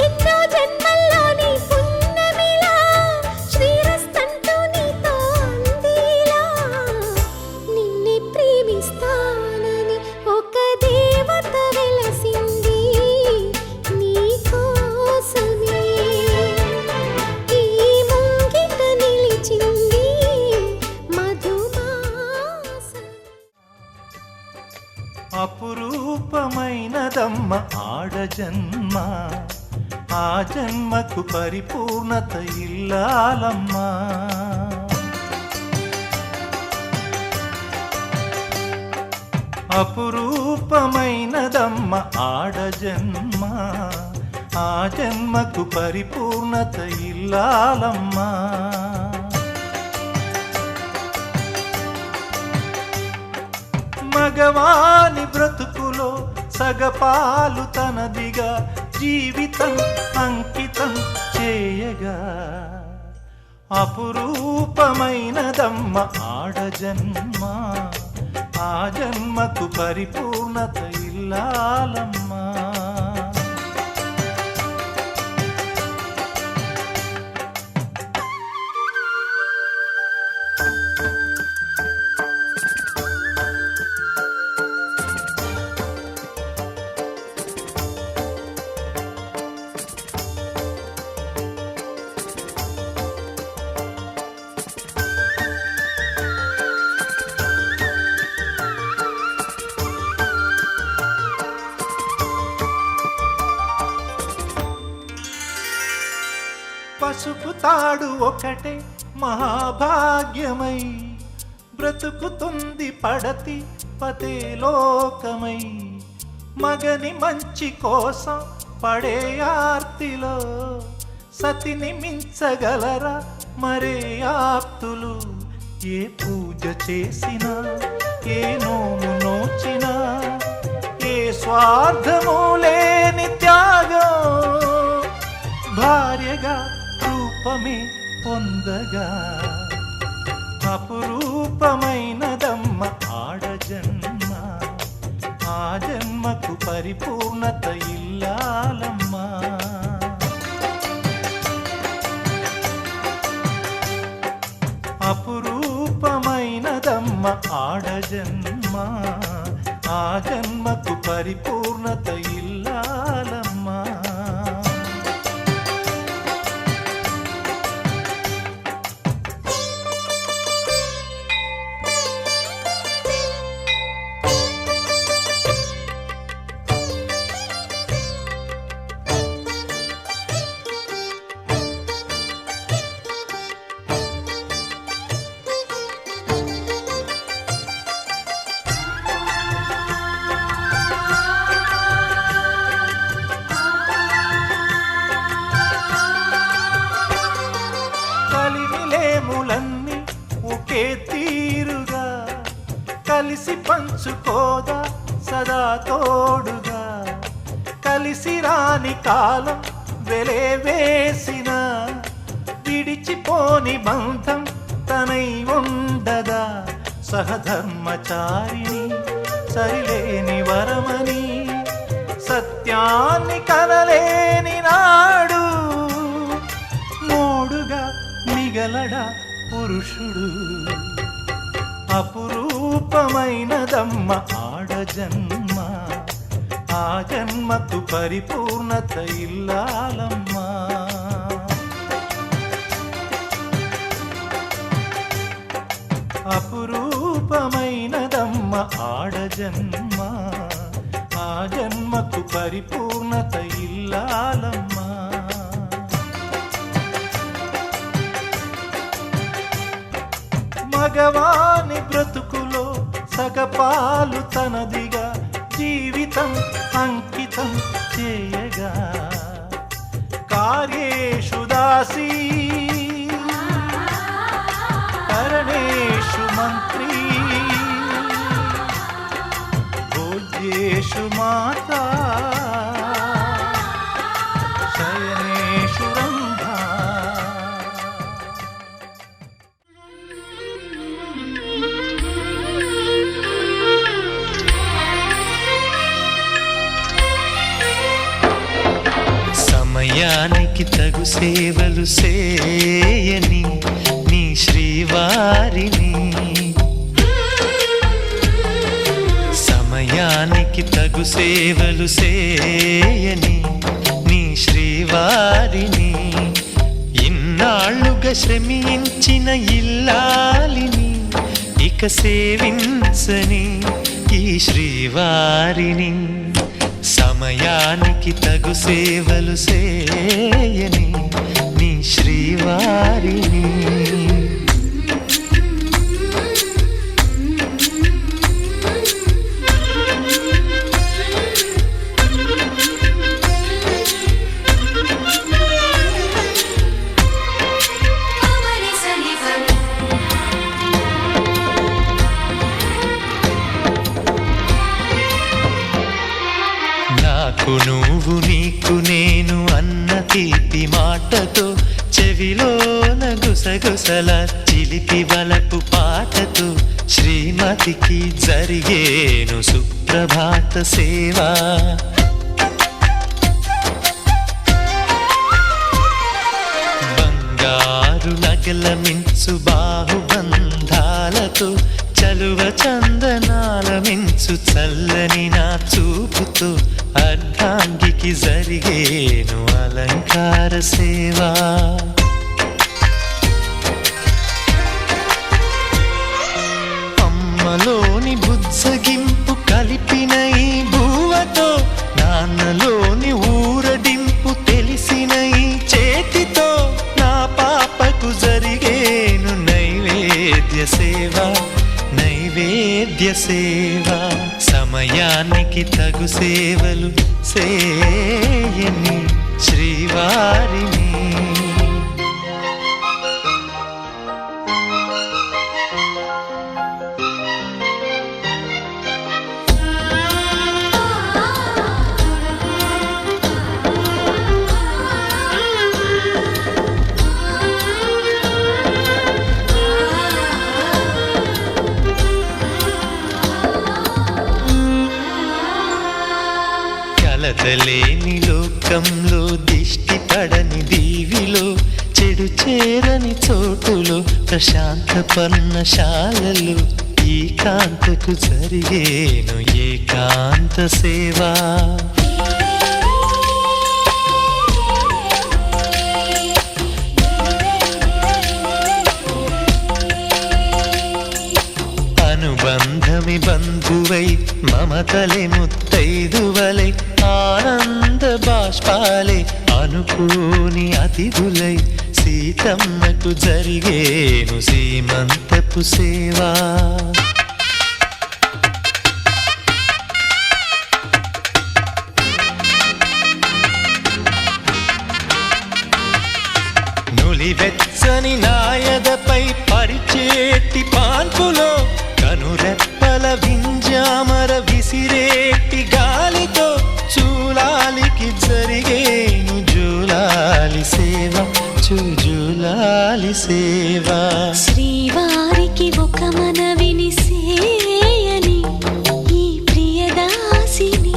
ఎన్నో జన్మల్లోని పున్నమిలా శ్రీరస్తంటూ నీతో అందిలా. నిన్నే ప్రేమిస్తానని ఒక దేవత వెలసింది నీ కోసమే. ఈ ముంగిట నిలిచింది మధుమాసం. అపురూపమైనదమ్మ ఆడజన్మ, ఆ జన్మకు పరిపూర్ణత ఇల్లాలమ్మా. అపురూపమైనదమ్మ ఆడజన్మ, ఆ జన్మకు పరిపూర్ణత ఇల్లాలమ్మా. మగవాని బ్రతుకులో సగపాలు తనదిగా జీవితం అంకితం చేయగా అపురూపమైనదమ్మ ఆడజన్మ. ఆ జన్మకు పరిపూర్ణత ఇల్లాలమ్మా. పసుపు తాడు ఒకటే మహాభాగ్యమై బ్రతుకుతుంది పడతి పతే లోకమై. మగని మంచి కోసం పడే ఆర్తిలో సతిని మించగలరా మరే ఆప్తులు. ఏ పూజ చేసినా ఏ నోము నోచినా ఏ స్వార్థము లేని త్యాగం భార్యగా రూపమే పొందగా అపురూపమైనదమ్మ ఆడజన్మ. ఆ జన్మకు పరిపూర్ణత ఇల్లాలమ్మా. అపురూపమైనదమ్మ ఆడజన్మ. ఆ జన్మకు పరిపూర్ణత ఇల్లాలమ్మా. కలిమిలేములన్నీ ఒకే తీరుగా కలిసి పంచుకోదా సదా తోడుగా. కలిసి రాని కాలం వెలే వేసిన విడిచిపోని బంధం తనై ఉండదా. సహధర్మచారిణి సరిలేని వరమని సత్యాన్ని కనలేని నాడు మోడుగా మిగలడా పురుషుడు. అపురూపమైనదమ్మ ఆడజన్మ. ఆ జన్మకు పరిపూర్ణత ఇల్లాలమ్మా. అపురూపమైనదమ్మ ఆడజన్మ. ఆ జన్మకు పరిపూర్ణత ఇల్లాలమ్మా. మగవాని బ్రతుకులో సగపాలు తనదిగా జీవితం అంకితం చేయగా కార్యేషు దాసీ కరణేషు మంత్రీ భోజ్యేషు మాతా శయనేషు రంభా. సమయానికి తగు సేవలు చేయని నీ శ్రీవారిని. సమయానికి తగు సేవలు చేయని నీ శ్రీవారిని. ఇన్నాళ్ళుగా శ్రమించిన ఇల్లాలిని ఇక సేవించని ఈ శ్రీవారిని. సమయానికి తగు సేవలు చేయని నీ శ్రీవారిని. గుసగుసల చిలిపి వలపు పాటతో శ్రీమతికి జరిగేను సుప్రభాత సేవ. బంగారు నగల మించు బాహుబంధాలతో చలువ చందనాల మించు చల్లని నా చూపుతో అర్ధాంగికి జరిగేను అలంకార సేవా. అమ్మలోని బుజ్జగింపు కలిపిన ఈ భూవతో నాన్నలోని ఊరడింపు తెలిసిన ఈ చేతితో నా పాపకు జరిగేను నైవేద్య సేవ నైవేద్య సేవ. సమయానికి తగు సేవలు సేయని శ్రీవారిని. కలతలేని లోకంలో దిష్టి పడని దీవిలో చెడు చేరని చోటులో ప్రశాంత పర్ణశాలలో ఈ కాంతకు జరిగేను ఏకాంత సేవా. అనుబంధమి బంధువై మమతలే ముత్తైదువలై ఆనంద బాష్పాలే అనుకోని అతిథులై సీతమ్మకు జరిగేను సీమంతపు సేవా. నులివెచ్చని నాయదపై పరిచేటి పాన్పులో కనురెప్పల వింజామర విసిరేటి గాలితో చూలాలికి జరిగేను జూలాలి సేవ జూలాలి సేవ. శ్రీవారికి ఒక మనవిని సేయని ఈ ప్రియదాసిని.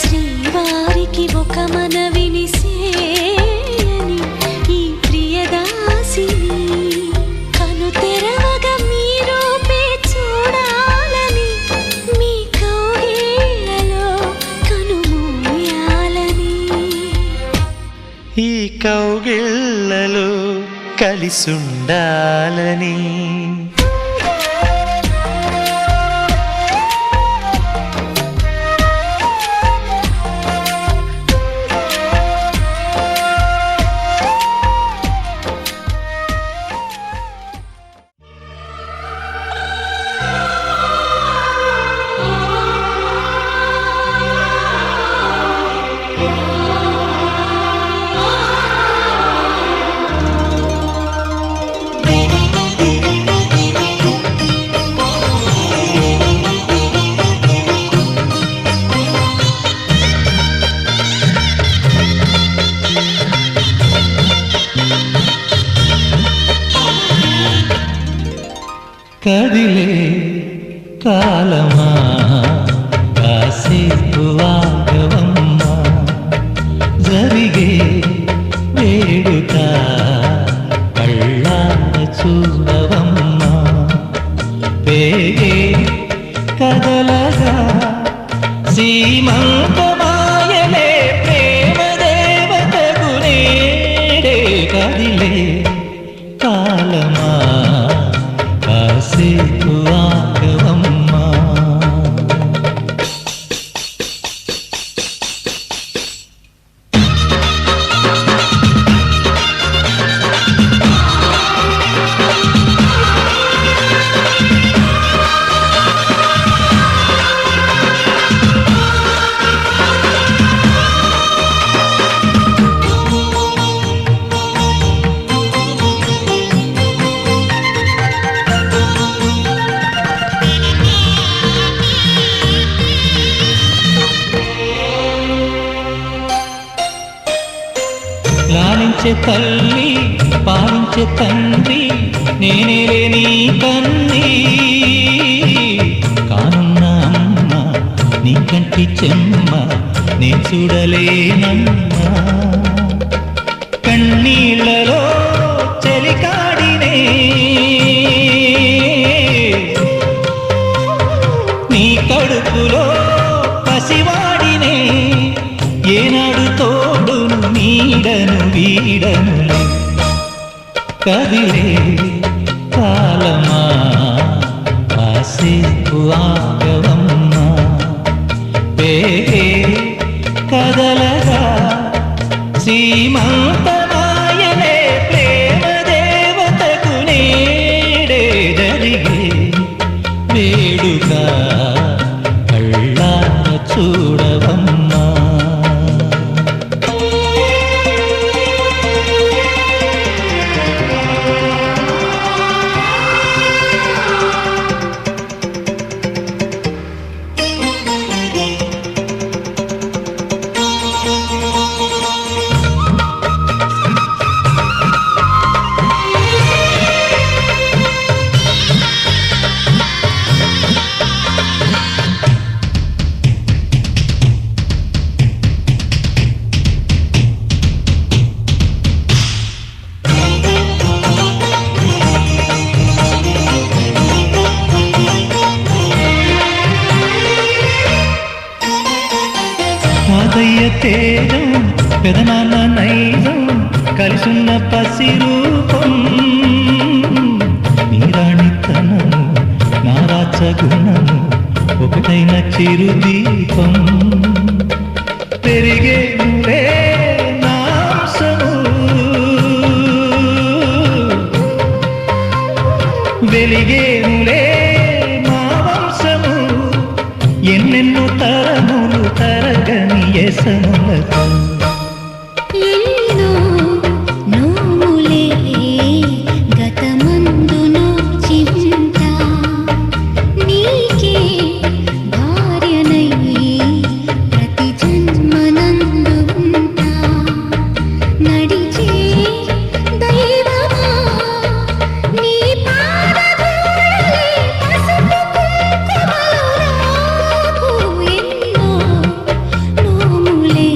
శ్రీవారికి ఒక మనవిని సేయని ఈ ప్రియదాసిని. కను తెరవగా మీ రూపే చూడాలని మీ కౌగిళ్ళలో కనుమూయాలని. ఈ కౌగిళ్ళలో కలిసుండాలని. కదిలే కాలమా కాసేపు ఆగవమ్మా, జరిగే వేడుక కళ్ళార చూడవమ్మా. పేగే కదలగా సీమంతమాయలే ప్రేమ దేవతకు నేడే. కదిలే కాలమా కాసేపు ఆగవమ్మా. లాలించే తల్లి పాలించే తండ్రి నేనేలే నీ కన్నీ కానున్న అమ్మ నీ కంటి చెమ్మ నే చూడలేనమ్మా కన్నీళ్ళలో చెలికాడినే నీ కడుపులో పసివాడినే ఏనాడు తోడును నీడను వీడనులే కదిలే కాలమా కాసేపు ఆగవమ్మా వేగే కదలగా సీమంతమాయనే ప్రేమ దేవతకు నేడే జరిగే వేడుక కళ్ళార చూడవమ్మా తాతయ్య తేజం పెదనాన్న నైజం కలిసున్న పసిరూపం నీరాణితనము నారాచ గుణము ఒకటైన చిరుదీపం పెరిగే నాంసము వెలిగేనులే మా వంశము ఎన్నెన్నో తరములు తరగని యసములతో ఎన్నో నోములే గతమందును చింత నీకే భార్యనై ప్రతి జన్మనందు ఉంటా నడిచే దైవమా నీ పాదధూళి పసుపు కుంకుమలు రాకు ఎన్నో నోములే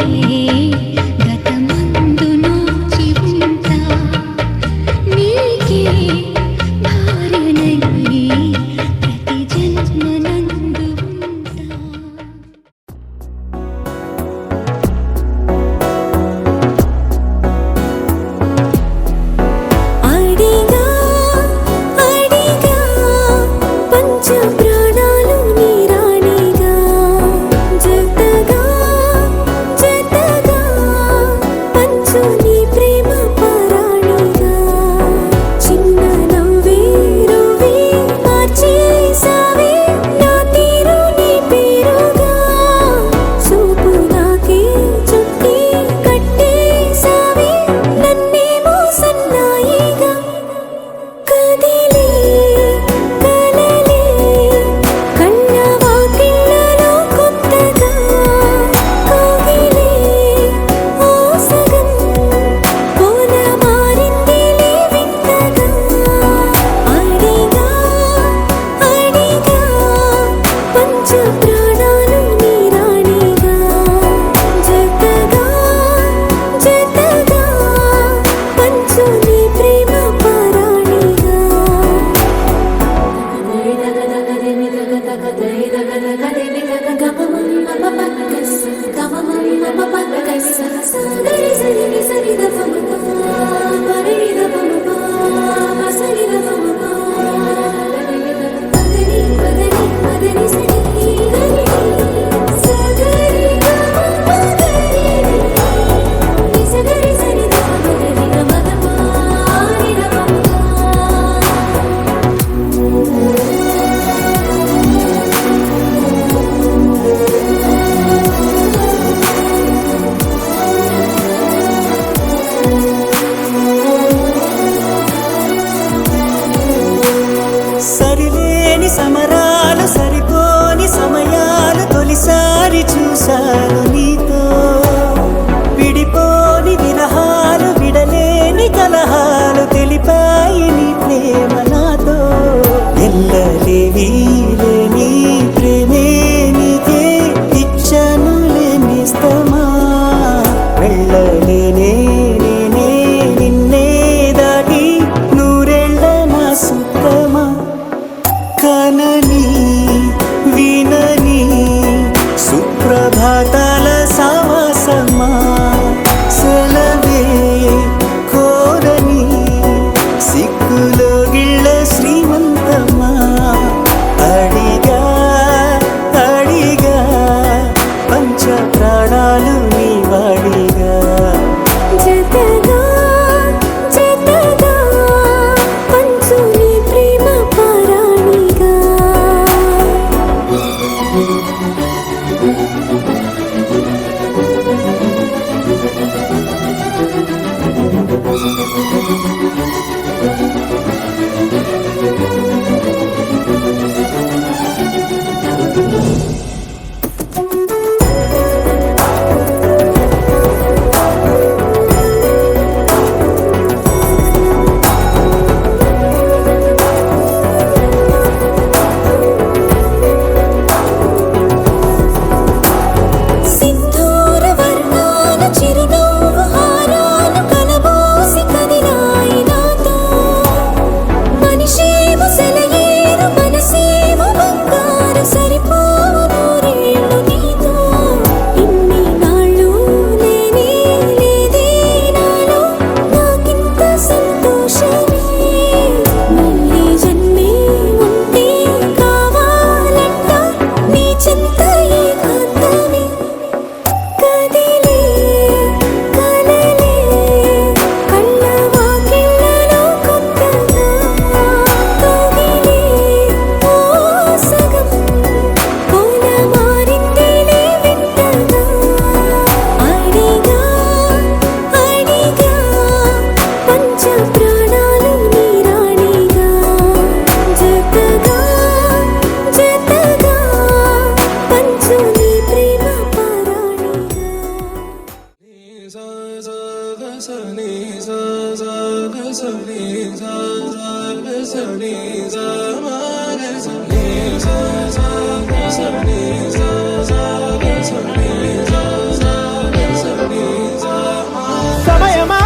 సమయమా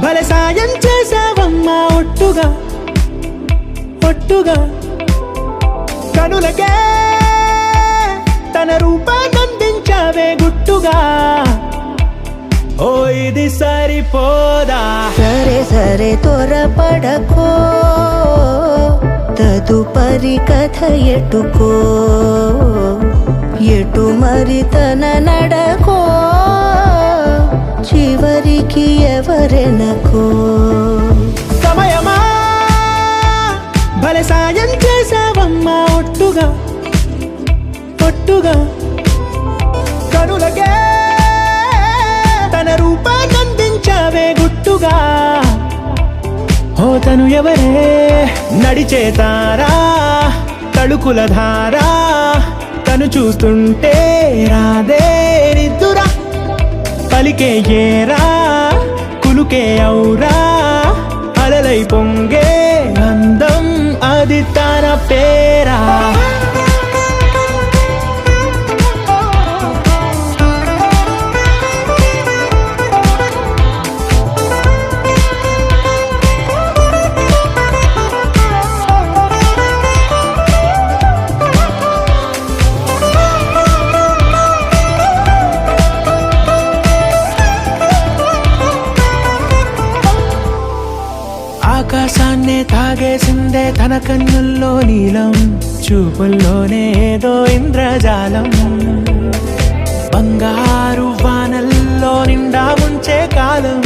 భలే సాయం చేసావమ్మా ఒట్టుగా ఒట్టుగా కనులకే తన రూపాన్నందించావే గుట్టుగా ఓ ఇది సరిపోదా సరే సరే త్వరపడకో తదుపరి కథ ఎటుకో ఎటు మరి తన నడకో చివరికి ఎవరెనకో సమయమా భలే సాయం చేసావమ్మా ఒట్టుగా ఒట్టుగా కనులకే తన రూపాన్నందించావే గుట్టుగా ఓ తను ఎవరే నడిచే తారా తళుకుల ధారా తను చూస్తుంటే రాదే నిద్దురా పలికే ఏరా కులుకే ఔరా అలలై పొంగే అందం అది తన పేరా ఆకాశాన్నే తాగేసిందే తన కన్నుల్లో నీలం చూపుల్లోనే ఏదో ఇంద్రజాలం బంగారు వానల్లో నిండా ఉంచే కాలం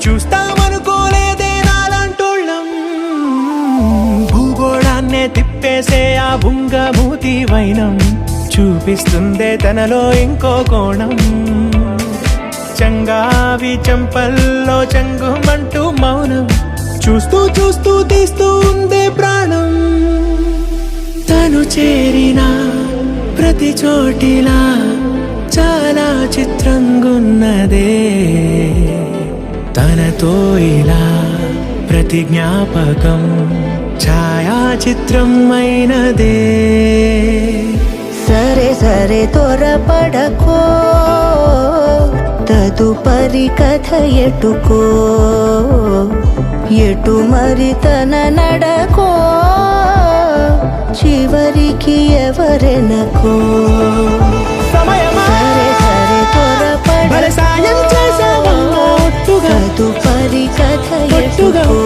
చూస్తామనుకోలేదే నాలాంటోళ్ళం భూగోళాన్నే తిప్పేసే ఆ బుంగమూతి వైనం చూపిస్తుందే తనలో ఇంకో కోణం చంగావి చెంపల్లో చెంగుమంటూ మౌనం చూస్తూ చూస్తూ తీస్తూ ఉందే ప్రాణం తను చేరిన ప్రతి చోటిలా చాలా చిత్రంగున్నదే తనతో ఇలా ప్రతి జ్ఞాపకం ఛాయాచిత్రం అయినదే సరే సరే త్వరపడకో తదుపరి కథ ఎటుకో ఎటు మరి తన నడకో చివరికి ఎవరెనకో సమయమా సరే సరే భలే సాయం చేసావమ్మా ఒట్టుగా తదుపరి కథ ఒట్టుగా ఎటుకో